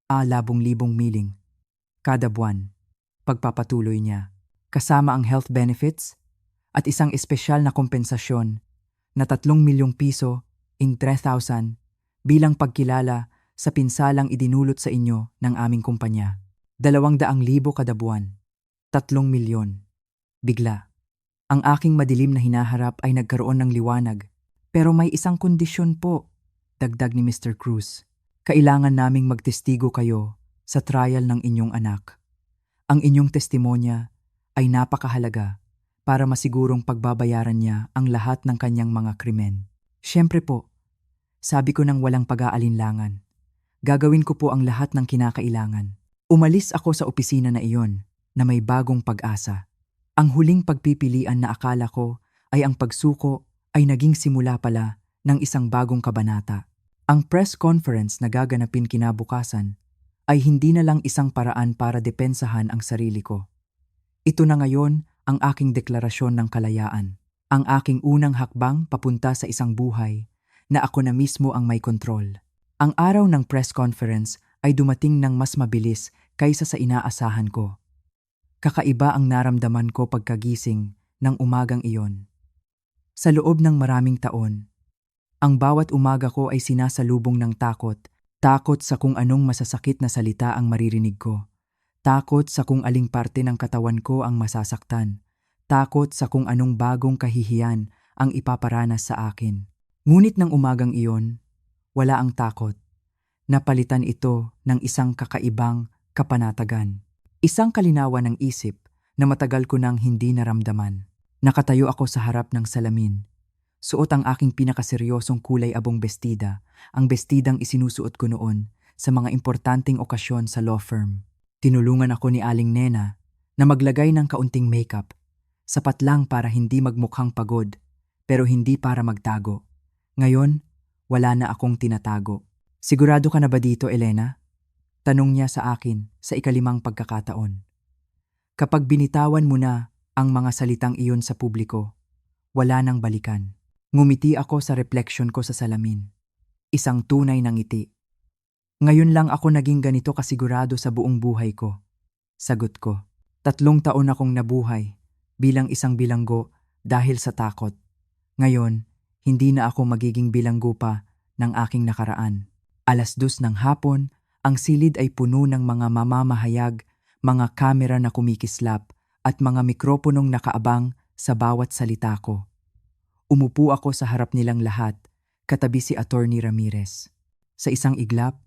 10,000 miling, kada buwan. Pagpapatuloy niya, kasama ang health benefits at isang espesyal na kompensasyon na 3 milyong piso in 3,000 bilang pagkilala sa pinsalang idinulot sa inyo ng aming kumpanya. 200,000 kada buwan, 3 milyon. Bigla, ang aking madilim na hinaharap ay nagkaroon ng liwanag. Pero may isang kondisyon po, dagdag ni Mr. Cruz. Kailangan naming magtestigo kayo sa trial ng inyong anak. Ang inyong testimonya ay napakahalaga para masigurong pagbabayaran niya ang lahat ng kanyang mga krimen. Siyempre po, sabi ko nang walang pag-aalinlangan. Gagawin ko po ang lahat ng kinakailangan. Umalis ako sa opisina na iyon na may bagong pag-asa. Ang huling pagpipilian na akala ko ay ang pagsuko ay naging simula pala ng isang bagong kabanata. Ang press conference na gaganapin kinabukasan ay hindi na lang isang paraan para depensahan ang sarili ko. Ito na ngayon ang aking deklarasyon ng kalayaan. Ang aking unang hakbang papunta sa isang buhay na ako na mismo ang may kontrol. Ang araw ng press conference ay dumating ng mas mabilis kaysa sa inaasahan ko. Kakaiba ang naramdaman ko pagkagising ng umagang iyon. Sa loob ng maraming taon, ang bawat umaga ko ay sinasalubong ng takot. Takot sa kung anong masasakit na salita ang maririnig ko. Takot sa kung aling parte ng katawan ko ang masasaktan. Takot sa kung anong bagong kahihiyan ang ipaparanas sa akin. Ngunit ng umagang iyon, wala ang takot. Napalitan ito ng isang kakaibang kapanatagan. Isang kalinawan ng isip na matagal ko nang hindi naramdaman. Nakatayo ako sa harap ng salamin. Suot ang aking pinakaseryosong kulay abong bestida, ang bestidang isinusuot ko noon sa mga importanteng okasyon sa law firm. Tinulungan ako ni Aling Nena na maglagay ng kaunting makeup, sapat lang para hindi magmukhang pagod, pero hindi para magtago. Ngayon, wala na akong tinatago. Sigurado ka na ba dito, Elena? Tanong niya sa akin sa ikalimang pagkakataon. Kapag binitawan mo na ang mga salitang iyon sa publiko, wala nang balikan. Ngumiti ako sa reflection ko sa salamin. Isang tunay na ngiti. Ngayon lang ako naging ganito kasigurado sa buong buhay ko. Sagot ko. 3 taon akong nabuhay bilang isang bilanggo dahil sa takot. Ngayon, hindi na ako magiging bilanggo pa ng aking nakaraan. 2:00 ng hapon, ang silid ay puno ng mga mamamahayag, mga kamera na kumikislap at mga mikroponong nakaabang sa bawat salita ko. Umupo ako sa harap nilang lahat, katabi si Attorney Ramirez. Sa isang iglap,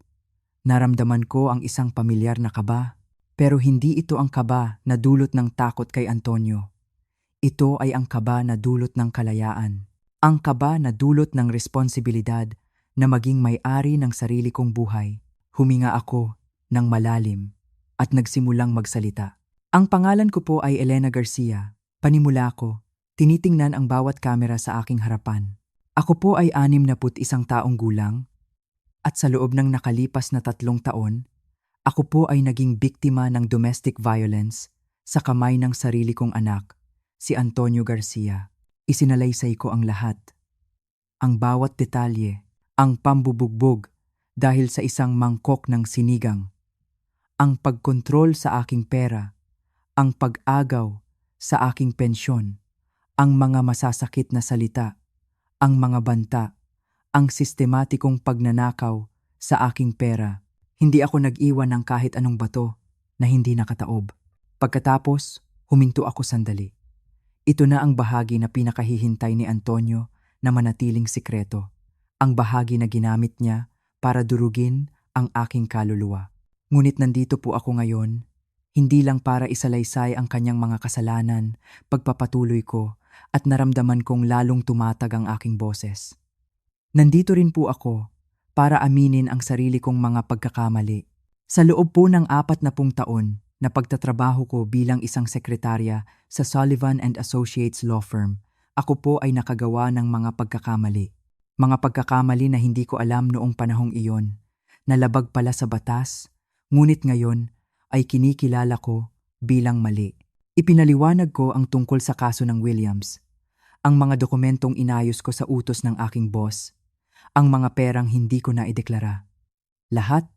naramdaman ko ang isang pamilyar na kaba, pero hindi ito ang kaba na dulot ng takot kay Antonio. Ito ay ang kaba na dulot ng kalayaan. Ang kaba na dulot ng responsibilidad na maging may-ari ng sarili kong buhay. Huminga ako ng malalim at nagsimulang magsalita. Ang pangalan ko po ay Elena Garcia. Panimula ko, tinitingnan ang bawat kamera sa aking harapan. Ako po ay 61 taong gulang at sa loob ng nakalipas na 3 taon, ako po ay naging biktima ng domestic violence sa kamay ng sarili kong anak, si Antonio Garcia. Isinalaysay ko ang lahat. Ang bawat detalye, ang pambubugbog dahil sa isang mangkok ng sinigang, ang pagkontrol sa aking pera, ang pag-agaw sa aking pensyon, ang mga masasakit na salita, ang mga banta, ang sistematikong pagnanakaw sa aking pera. Hindi ako nag-iwan ng kahit anong bato na hindi nakataob. Pagkatapos, huminto ako sandali. Ito na ang bahagi na pinakahihintay ni Antonio na manatiling sikreto. Ang bahagi na ginamit niya para durugin ang aking kaluluwa. Ngunit nandito po ako ngayon, hindi lang para isalaysay ang kanyang mga kasalanan, pagpapatuloy ko at naramdaman kong lalong tumatag ang aking boses. Nandito rin po ako para aminin ang sarili kong mga pagkakamali. Sa loob po ng 40 taon na pagtatrabaho ko bilang isang sekretarya sa Sullivan and Associates Law Firm, ako po ay nakagawa ng mga pagkakamali. Mga pagkakamali na hindi ko alam noong panahong iyon, nalabag pala sa batas, ngunit ngayon ay kinikilala ko bilang mali. Ipinaliwanag ko ang tungkol sa kaso ng Williams, ang mga dokumentong inayos ko sa utos ng aking boss, ang mga perang hindi ko naideklara. Lahat,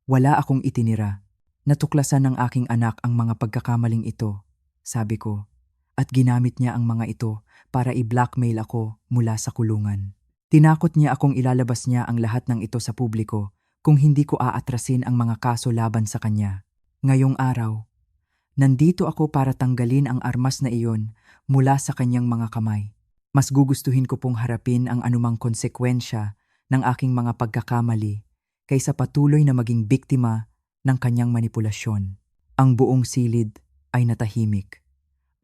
wala akong itinira. Natuklasan ng aking anak ang mga pagkakamaling ito, sabi ko, at ginamit niya ang mga ito para i-blackmail ako mula sa kulungan. Tinakot niya akong ilalabas niya ang lahat ng ito sa publiko kung hindi ko aatrasin ang mga kaso laban sa kanya. Ngayong araw, nandito ako para tanggalin ang armas na iyon mula sa kanyang mga kamay. Mas gugustuhin ko pong harapin ang anumang konsekwensya ng aking mga pagkakamali kaysa patuloy na maging biktima ng kanyang manipulasyon. Ang buong silid ay natahimik.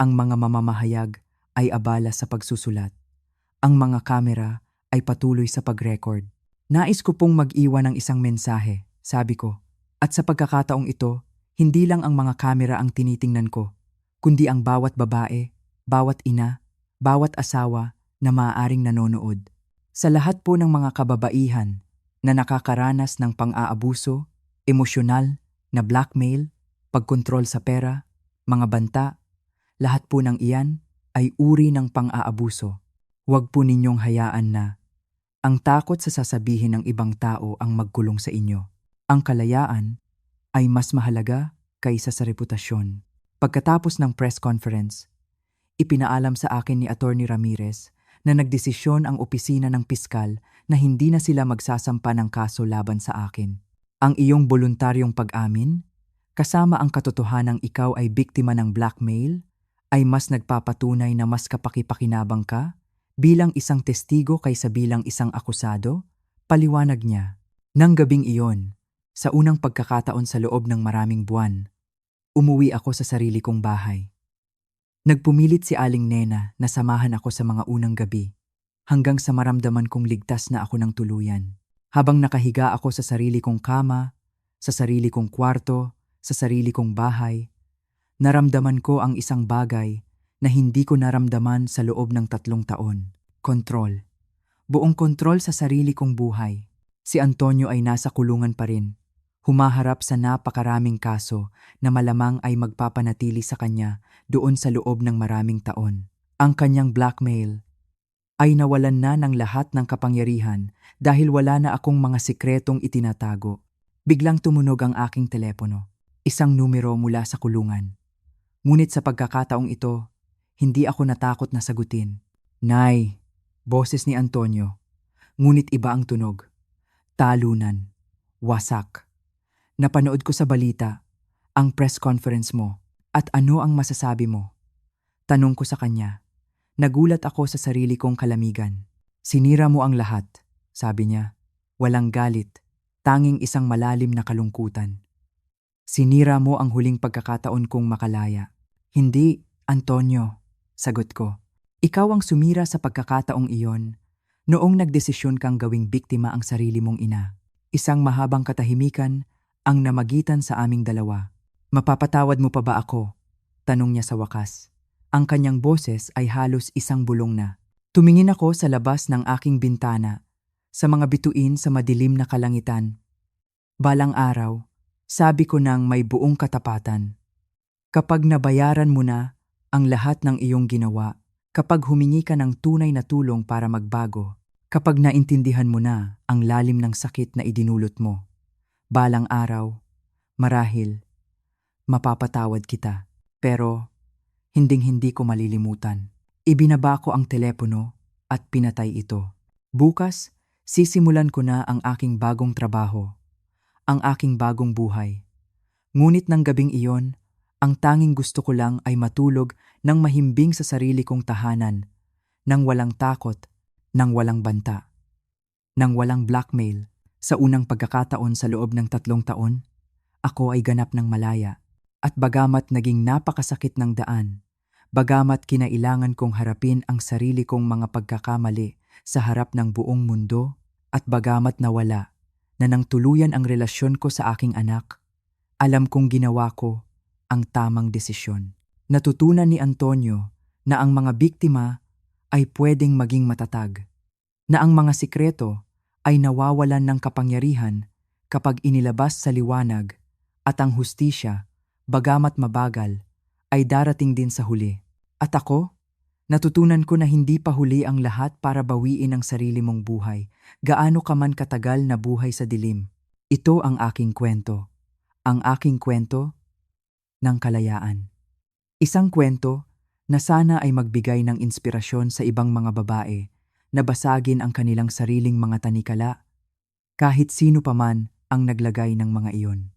Ang mga mamamahayag ay abala sa pagsusulat. Ang mga kamera ay patuloy sa pag-record. Nais ko pong mag-iwan ng isang mensahe, sabi ko. At sa pagkakataong ito, hindi lang ang mga kamera ang tinitingnan ko, kundi ang bawat babae, bawat ina, bawat asawa na maaaring nanonood. Sa lahat po ng mga kababaihan na nakakaranas ng pang-aabuso, emosyonal na blackmail, pagkontrol sa pera, mga banta, lahat po ng iyan ay uri ng pang-aabuso. Huwag po ninyong hayaan na ang takot sa sasabihin ng ibang tao ang magkulong sa inyo. Ang kalayaan ay mas mahalaga kaysa sa reputasyon. Pagkatapos ng press conference, ipinaalam sa akin ni Attorney Ramirez na nagdesisyon ang opisina ng piskal na hindi na sila magsasampa ng kaso laban sa akin. Ang iyong voluntaryong pag-amin, kasama ang katotohanang ikaw ay biktima ng blackmail, ay mas nagpapatunay na mas kapaki-pakinabang ka bilang isang testigo kaysa bilang isang akusado, paliwanag niya. Nang gabing iyon, sa unang pagkakataon sa loob ng maraming buwan, umuwi ako sa sarili kong bahay. Nagpumilit si Aling Nena na samahan ako sa mga unang gabi, hanggang sa maramdaman kong ligtas na ako ng tuluyan. Habang nakahiga ako sa sarili kong kama, sa sarili kong kwarto, sa sarili kong bahay, naramdaman ko ang isang bagay na hindi ko naramdaman sa loob ng 3 taon. Kontrol. Buong kontrol sa sarili kong buhay. Si Antonio ay nasa kulungan pa rin. Humaharap sa napakaraming kaso na malamang ay magpapanatili sa kanya doon sa loob ng maraming taon. Ang kanyang blackmail ay nawalan na ng lahat ng kapangyarihan dahil wala na akong mga sikretong itinatago. Biglang tumunog ang aking telepono. Isang numero mula sa kulungan. Ngunit sa pagkakataong ito, hindi ako natakot na sagutin. Nay, boses ni Antonio. Ngunit iba ang tunog. Talunan. Wasak. Napanood ko sa balita ang press conference mo. At ano ang masasabi mo? Tanong ko sa kanya. Nagulat ako sa sarili kong kalamigan. Sinira mo ang lahat, sabi niya. Walang galit, tanging isang malalim na kalungkutan. Sinira mo ang huling pagkakataon kong makalaya. Hindi, Antonio, sagot ko. Ikaw ang sumira sa pagkakataong iyon noong nagdesisyon kang gawing biktima ang sarili mong ina. Isang mahabang katahimikan ang namagitan sa aming dalawa. Mapapatawad mo pa ba ako? Tanong niya sa wakas. Ang kanyang boses ay halos isang bulong na. Tumingin ako sa labas ng aking bintana, sa mga bituin sa madilim na kalangitan. Balang araw, sabi ko nang may buong katapatan. Kapag nabayaran mo na ang lahat ng iyong ginawa, kapag humingi ka ng tunay na tulong para magbago, kapag naintindihan mo na ang lalim ng sakit na idinulot mo, balang araw, marahil, mapapatawad kita. Pero, hinding-hindi ko malilimutan. Ibinaba ko ang telepono at pinatay ito. Bukas, sisimulan ko na ang aking bagong trabaho, ang aking bagong buhay. Ngunit ng gabing iyon, ang tanging gusto ko lang ay matulog ng mahimbing sa sarili kong tahanan, nang walang takot, nang walang banta, nang walang blackmail. Sa unang pagkakataon sa loob ng 3 taon, ako ay ganap ng malaya. At bagamat naging napakasakit ng daan, bagamat kinailangan kong harapin ang sarili kong mga pagkakamali sa harap ng buong mundo, at bagamat nawala na nang tuluyan ang relasyon ko sa aking anak, alam kong ginawa ko ang tamang desisyon. Natutunan ni Antonio na ang mga biktima ay pwedeng maging matatag, na ang mga sikreto ay nawawalan ng kapangyarihan kapag inilabas sa liwanag, at ang hustisya, bagamat mabagal, ay darating din sa huli. At ako, natutunan ko na hindi pa huli ang lahat para bawiin ang sarili mong buhay, gaano ka man katagal na buhay sa dilim. Ito ang aking kwento. Ang aking kwento ng kalayaan. Isang kwento na sana ay magbigay ng inspirasyon sa ibang mga babae na basagin ang kanilang sariling mga tanikala, kahit sino pa man ang naglagay ng mga iyon.